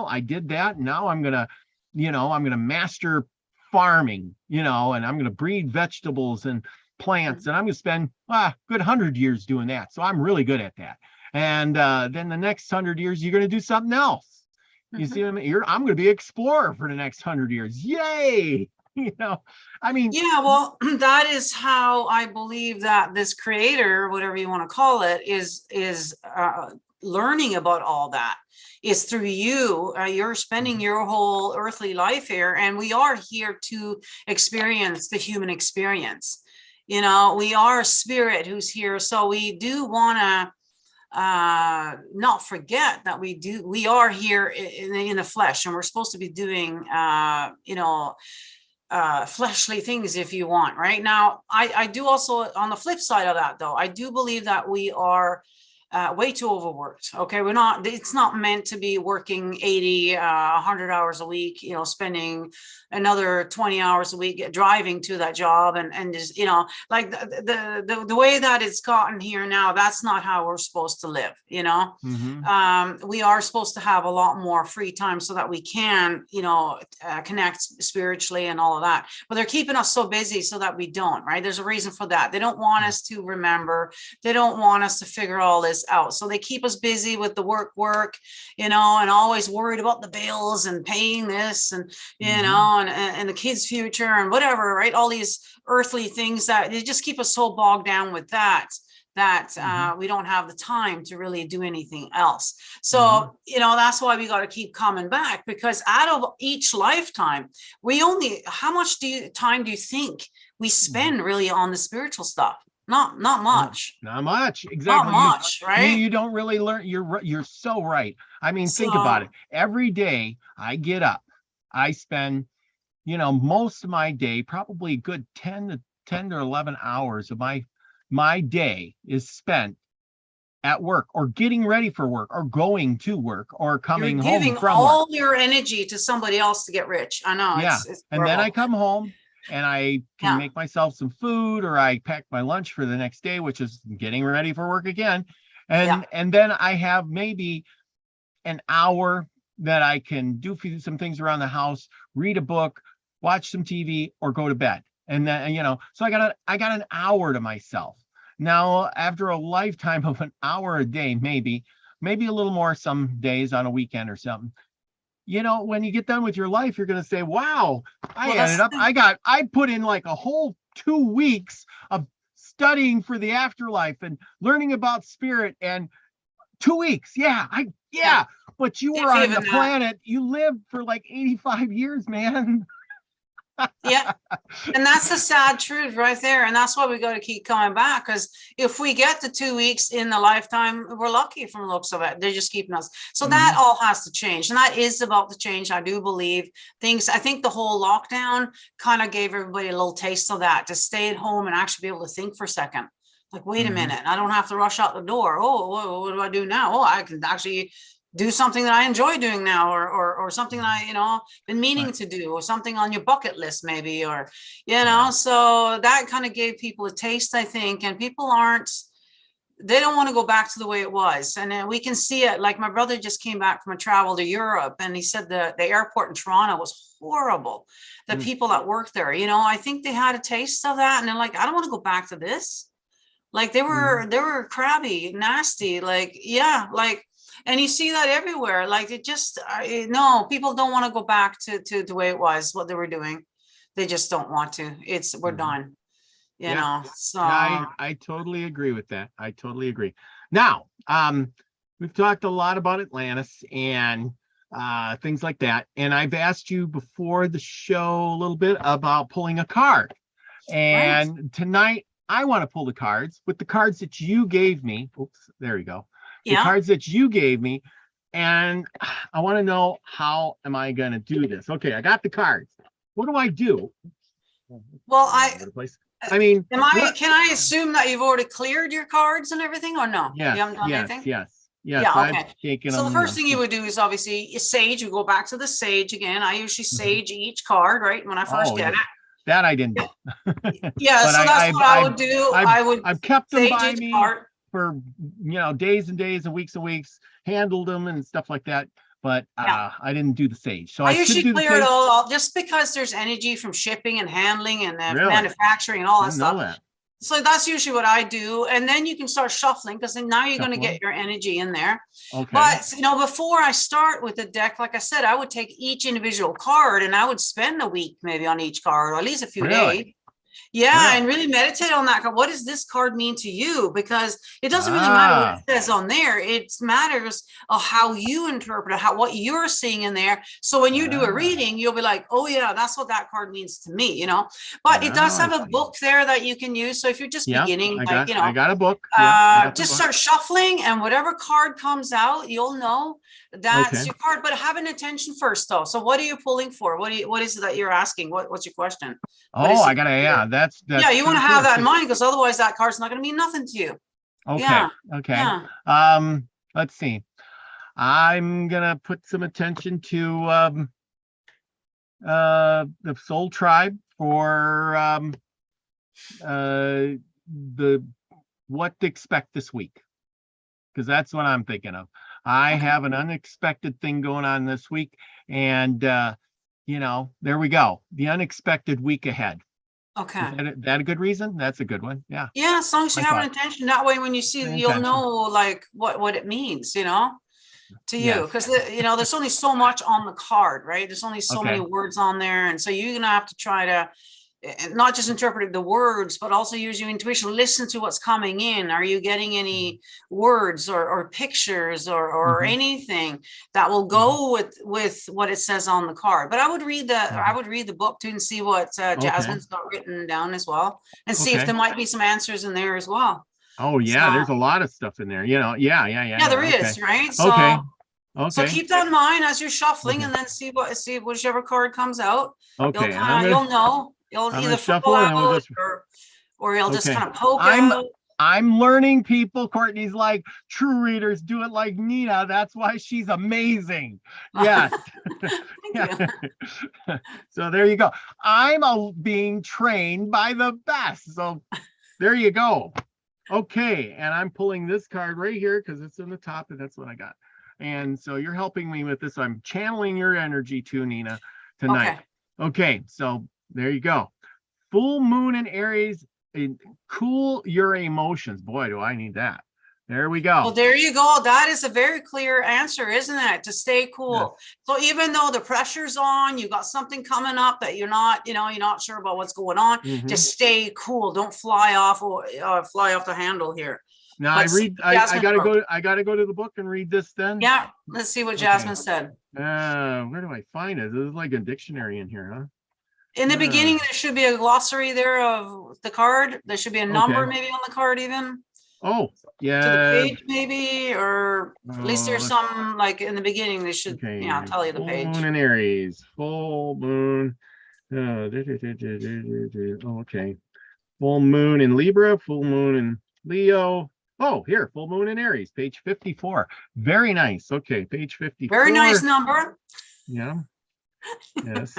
I did that. And now I'm going to, I'm going to master farming, and I'm going to breed vegetables and plants, and I'm going to spend a good 100 years doing that. So I'm really good at that. And then the next 100 years, you're going to do something else. You see what I mean? I'm going to be an explorer for the next 100 years. Yay! I mean, well, that is how I believe that this creator, whatever you want to call it, is learning about all that is through you. You're spending your whole earthly life here, and we are here to experience the human experience. We are a spirit who's here, so we do want to not forget that we are here in the flesh, and we're supposed to be doing, you know, fleshly things, if you want. Right now, I do also, on the flip side of that, though, I do believe that we are way too overworked. Okay, we're not, it's not meant to be working 80, 100 hours a week, you know, spending another 20 hours a week driving to that job, and just, you know, like the way that it's gotten here now, that's not how we're supposed to live, you know. We are supposed to have a lot more free time so that we can, you know, connect spiritually and all of that, but they're keeping us so busy so that we don't, right? There's a reason for that. They don't want us to remember, they don't want us to figure all this out, so they keep us busy with the work, you know, and always worried about the bills and paying this, and you know, and the kids' future and whatever, right? All these earthly things that they just keep us so bogged down with that we don't have the time to really do anything else. So you know, that's why we got to keep coming back, because out of each lifetime, we only, how much time do you think we spend really on the spiritual stuff? Not much. Not much. Exactly. Not much, right? You don't really learn. You're so right. I mean, think about it. Every day I get up, I spend, you know, most of my day, probably a good 10 to 11 hours of my day is spent at work, or getting ready for work, or going to work, or coming home from work. Giving all your energy to somebody else to get rich. I know. Yeah. And then I come home and I can make myself some food, or I pack my lunch for the next day, which is getting ready for work again. And then I have maybe an hour that I can do some things around the house, read a book, watch some TV, or go to bed. And then, you know, so I got an hour to myself. Now, after a lifetime of an hour a day, maybe a little more some days on a weekend or something, you know, when you get done with your life, you're going to say, wow, I put in like a whole 2 weeks of studying for the afterlife and learning about spirit, and 2 weeks. But you were on the planet. You lived for like 85 years, man. Yeah. And that's the sad truth right there. And that's why we got to keep coming back, because if we get the 2 weeks in the lifetime, we're lucky from the looks of it. They're just keeping us. So that all has to change. And that is about to change. I do believe things. I think the whole lockdown kind of gave everybody a little taste of that, to stay at home and actually be able to think for a second. Like, wait a minute, I don't have to rush out the door. Oh, what do I do now? Oh, I can actually do something that I enjoy doing now, or something that I, you know, been meaning to do, or something on your bucket list maybe, or, you know, so that kind of gave people a taste, I think, and people they don't want to go back to the way it was. And then we can see it. Like, my brother just came back from a travel to Europe, and he said the airport in Toronto was horrible. The people that worked there, you know, I think they had a taste of that, and they're like, I don't want to go back to this. Like, they were crabby, nasty, like, like, and you see that everywhere. Like, it just, no, people don't want to go back to the way it was, what they were doing. They just don't want to. We're done, you know, so. I totally agree with that. I totally agree. Now, we've talked a lot about Atlantis and things like that. And I've asked you before the show a little bit about pulling a card. And tonight, I want to pull the cards with the cards that you gave me. Oops, there you go. The cards that you gave me, and I want to know, how am I going to do this? Okay, I got the cards. What do I do? Well, I mean, can I assume that you've already cleared your cards and everything, or no? Yes, you haven't done anything? Yes. Okay. So the first thing you would do is obviously sage. You go back to the sage again. I usually sage each card, right, when I first get it. That I didn't do. So that's what I would do. I've kept them by me for, you know, days and days and weeks, handled them and stuff like that. But I didn't do the sage. So I usually clear it all, just because there's energy from shipping and handling and manufacturing and all that stuff. So that's usually what I do. And then you can start shuffling, because then now you're going to get your energy in there. Okay. But, you know, before I start with the deck, like I said, I would take each individual card and I would spend a week maybe on each card, or at least a few days. Yeah, and really meditate on that. What does this card mean to you? Because it doesn't really matter what it says on there. It matters of how you interpret it, what you're seeing in there. So when you do a reading, you'll be like, oh yeah, that's what that card means to me, you know. But it does have a book there that you can use. So if you're just beginning, like, you know, I got a book. Just start shuffling, and whatever card comes out, you'll know that's your card. But have an intention first, though. So what are you pulling for? What is it that you're asking? What's your question? Oh, I gotta, that's you want to have that in mind, because otherwise that card's not going to mean nothing to you. Okay. Let's see. I'm gonna put some attention to the Soul Tribe for the what to expect this week, because that's what I'm thinking of. I have an unexpected thing going on this week, and you know, there we go. The unexpected week ahead. Okay. Is that a good reason? That's a good one. Yeah. Yeah, as long as you have an intention, that way when you see it, you'll know like what it means, you know, to you. Because you know, there's only so much on the card, right? There's only so many words on there. And so you're gonna have to try to not just interpret the words, but also use your intuition. Listen to what's coming in. Are you getting any words or pictures or anything that will go with what it says on the card? But I would read the book too and see what Jasmine's got written down as well, and see if there might be some answers in there as well. Oh yeah, so, there's a lot of stuff in there. You know, yeah. There is, right? So, so keep that in mind as you're shuffling, and then see whichever card comes out. Okay, you'll know. You'll either shuffle out or you'll just kind of poke out. I'm learning, people. Courtney's like, true readers do it like Nina. That's why she's amazing. Yes. So there you go. I'm being trained by the best. So there you go. Okay. And I'm pulling this card right here because it's in the top, and that's what I got. And so you're helping me with this. I'm channeling your energy too, Nina, tonight. Okay. So there you go. Full moon in Aries, cool your emotions. Boy, do I need that. There we go. Well, there you go. That is a very clear answer, isn't it? To stay cool. Yes. So even though the pressure's on, you got something coming up that you're not sure about what's going on, just stay cool. Don't fly off the handle here. Now I gotta go to the book and read this then. Yeah, let's see what Jasmine said. Where do I find it? There's like a dictionary in here, huh? In the beginning, there should be a glossary there of the card. There should be a number maybe on the card even. Oh, yeah. To the page maybe, or at least there's some like in the beginning. They should tell you the page. Full moon in Aries, full moon. Okay. Full moon in Libra, full moon in Leo. Oh, here, full moon in Aries, page 54. Very nice. Okay, page 54. Very nice number. Yeah. Yes.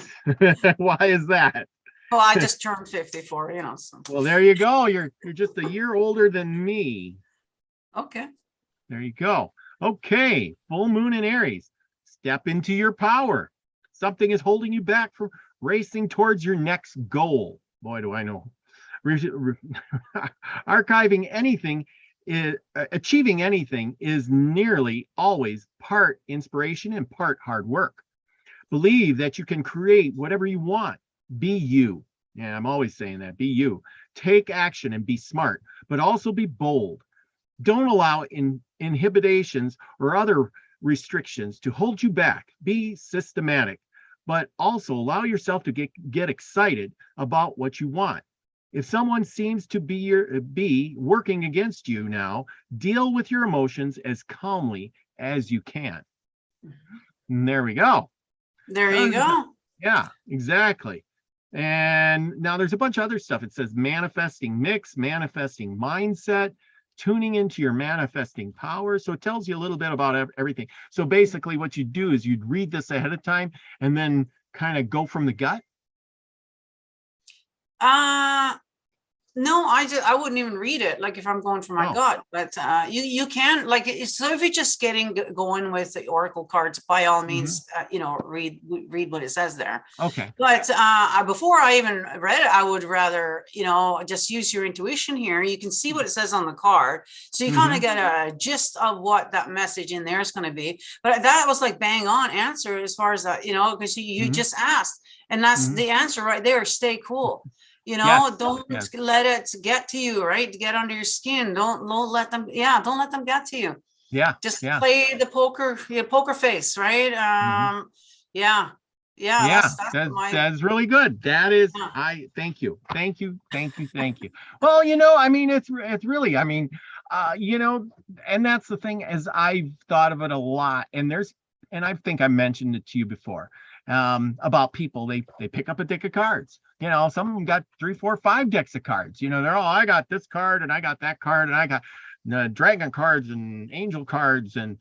Why is that? Well, I just turned 54, you know. So. Well, there you go. You're just a year older than me. Okay. There you go. Okay. Full moon in Aries. Step into your power. Something is holding you back from racing towards your next goal. Boy, do I know. Archiving anything achieving anything is nearly always part inspiration and part hard work. Believe that you can create whatever you want. Be you. Yeah, I'm always saying that. Be you. Take action and be smart, but also be bold. Don't allow inhibitions or other restrictions to hold you back. Be systematic, but also allow yourself to get excited about what you want. If someone seems to be working against you now, deal with your emotions as calmly as you can. And there we go. There you go. Yeah, exactly. And now there's a bunch of other stuff. It says manifesting mix, manifesting mindset, tuning into your manifesting power. So it tells you a little bit about everything. So basically what you do is you'd read this ahead of time and then kind of go from the gut. No, I wouldn't even read it. Like if I'm going for my gut, but you can like, so if you're just getting going with the Oracle cards, by all means, read what it says there. Okay. But before I even read it, I would rather, just use your intuition here. You can see what it says on the card. So you kind of get a gist of what that message in there is going to be. But that was like bang on answer as far as that, because you just asked, and that's the answer right there. Stay cool. You know, Yes, don't yes. let it get to you, right? Get under your skin. Don't let them, yeah, don't let them get to you. Yeah, Just yeah. play the poker face, right? Yeah, yeah, Yeah, that's that's my, that's really good. That is, yeah. I thank you. Thank you. Thank you. Thank you. Well, I mean, it's really, I mean, and that's the thing is I've thought of it a lot, and I think I mentioned it to you before, about people, they pick up a deck of cards. Some of them got 3, 4, 5 decks of cards. They're all, I got this card and I got that card and I got dragon cards and angel cards and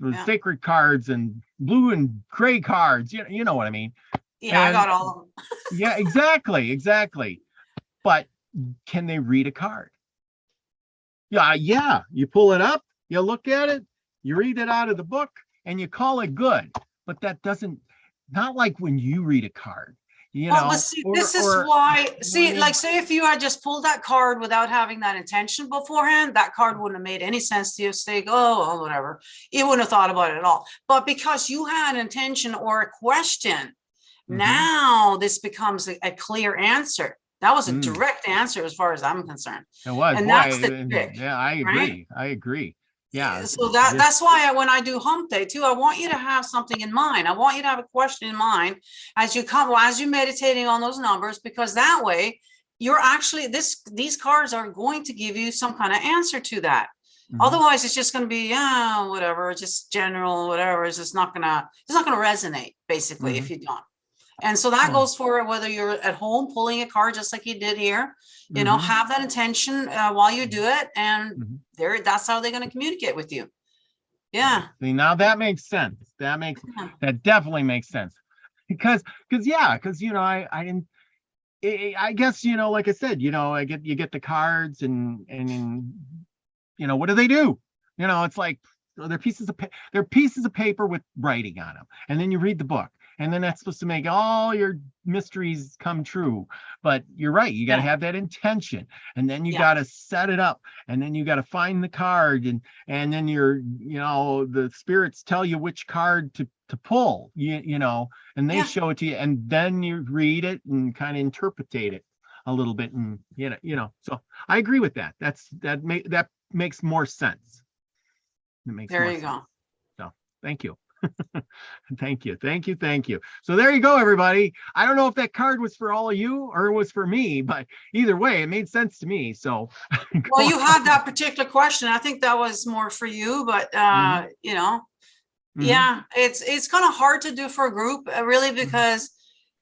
the Yeah. sacred cards and blue and gray cards. You know what I mean? Yeah, I And got all of them. yeah, exactly. But can they read a card? Yeah. You pull it up, you look at it, you read it out of the book, and you call it good. But that doesn't, not like when you read a card, Well, but see, this is or why, you know what I see, mean? like, say if you had just pulled that card without having that intention beforehand, that card wouldn't have made any sense to you. Say, oh, well, whatever. You wouldn't have thought about it at all. But because you had an intention or a question, now this becomes a clear answer. That was a direct answer as far as I'm concerned. It was, And boy, that's the trick, yeah, I right? agree. Yeah. So that's why when I do hump day too, I want you to have something in mind. I want you to have a question in mind as you're meditating on those numbers, because that way you're actually, these cards are going to give you some kind of answer to that. Otherwise it's just going to be, yeah, whatever, just general, whatever. It's not going to resonate basically if you don't. And so that goes for whether you're at home pulling a card, just like you did here, have that intention while you do it. And that's how they're going to communicate with you. Yeah. See, now that makes sense. That definitely makes sense. Because I didn't, I guess, like I said, you get the cards and what do they do? It's like, they're pieces of paper with writing on them. And then you read the book. And then that's supposed to make all your mysteries come true. But you're right. You got to have that intention. And then you got to set it up. And then you got to find the card. And then the spirits tell you which card to pull, and they show it to you. And then you read it and kind of interpretate it a little bit. And, so I agree with that. That makes more sense. There you go. So thank you. Thank you. So there you go, everybody. I don't know if that card was for all of you or it was for me, but either way, it made sense to me. So well, you had that particular question. I think that was more for you, but yeah, it's kind of hard to do for a group, really, because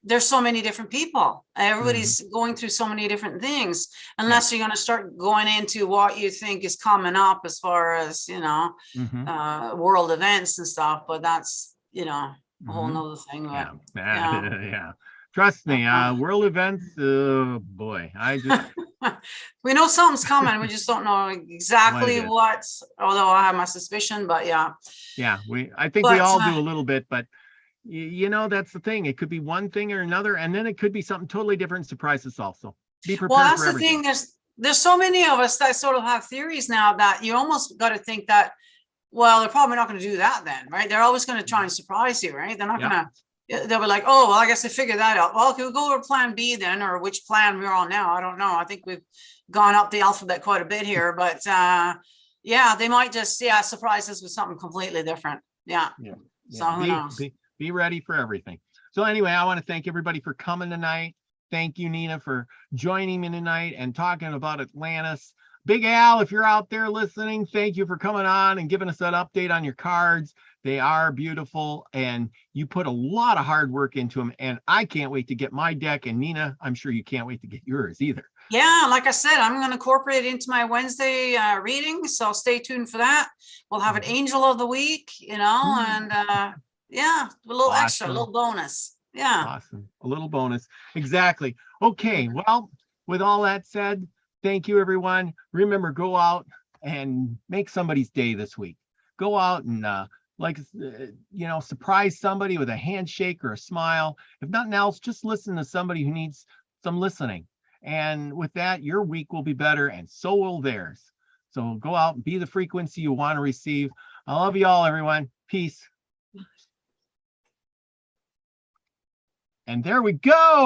there's so many different people. Everybody's going through so many different things, unless you're going to start going into what you think is coming up as far as, world events and stuff. But that's, a whole nother thing. But, yeah. Trust me, world events, boy, I just. We know something's coming. We just don't know exactly what, although I have my suspicion, but yeah. Yeah, I think we all do a little bit, but that's the thing. It could be one thing or another, and then it could be something totally different and surprise us all. So be prepared. Well, that's for the thing. There's so many of us that sort of have theories now that you almost got to think that, well, they're probably not going to do that then, right? They're always going to try and surprise you, right? They're not going to, they'll be like, oh, well, I guess they figured that out. Well, we'll go to plan B then, or which plan we're on now. I don't know. I think we've gone up the alphabet quite a bit here, but yeah, they might just, surprise us with something completely different. Yeah. So who knows? Be ready for everything. So anyway, I want to thank everybody for coming tonight. Thank you, Nina, for joining me tonight and talking about Atlantis. Big Al, if you're out there listening, thank you for coming on and giving us that update on your cards. They are beautiful, and you put a lot of hard work into them, and I can't wait to get my deck. And Nina, I'm sure you can't wait to get yours either. Yeah, like I said, I'm going to incorporate it into my Wednesday reading, so stay tuned for that. We'll have an angel of the week, and yeah, a little extra, a little bonus. Yeah. Awesome. A little bonus. Exactly. Okay. Well, with all that said, thank you, everyone. Remember, go out and make somebody's day this week. Go out and surprise somebody with a handshake or a smile. If nothing else, just listen to somebody who needs some listening. And with that, your week will be better, and so will theirs. So go out and be the frequency you want to receive. I love you all, everyone. Peace. And there we go.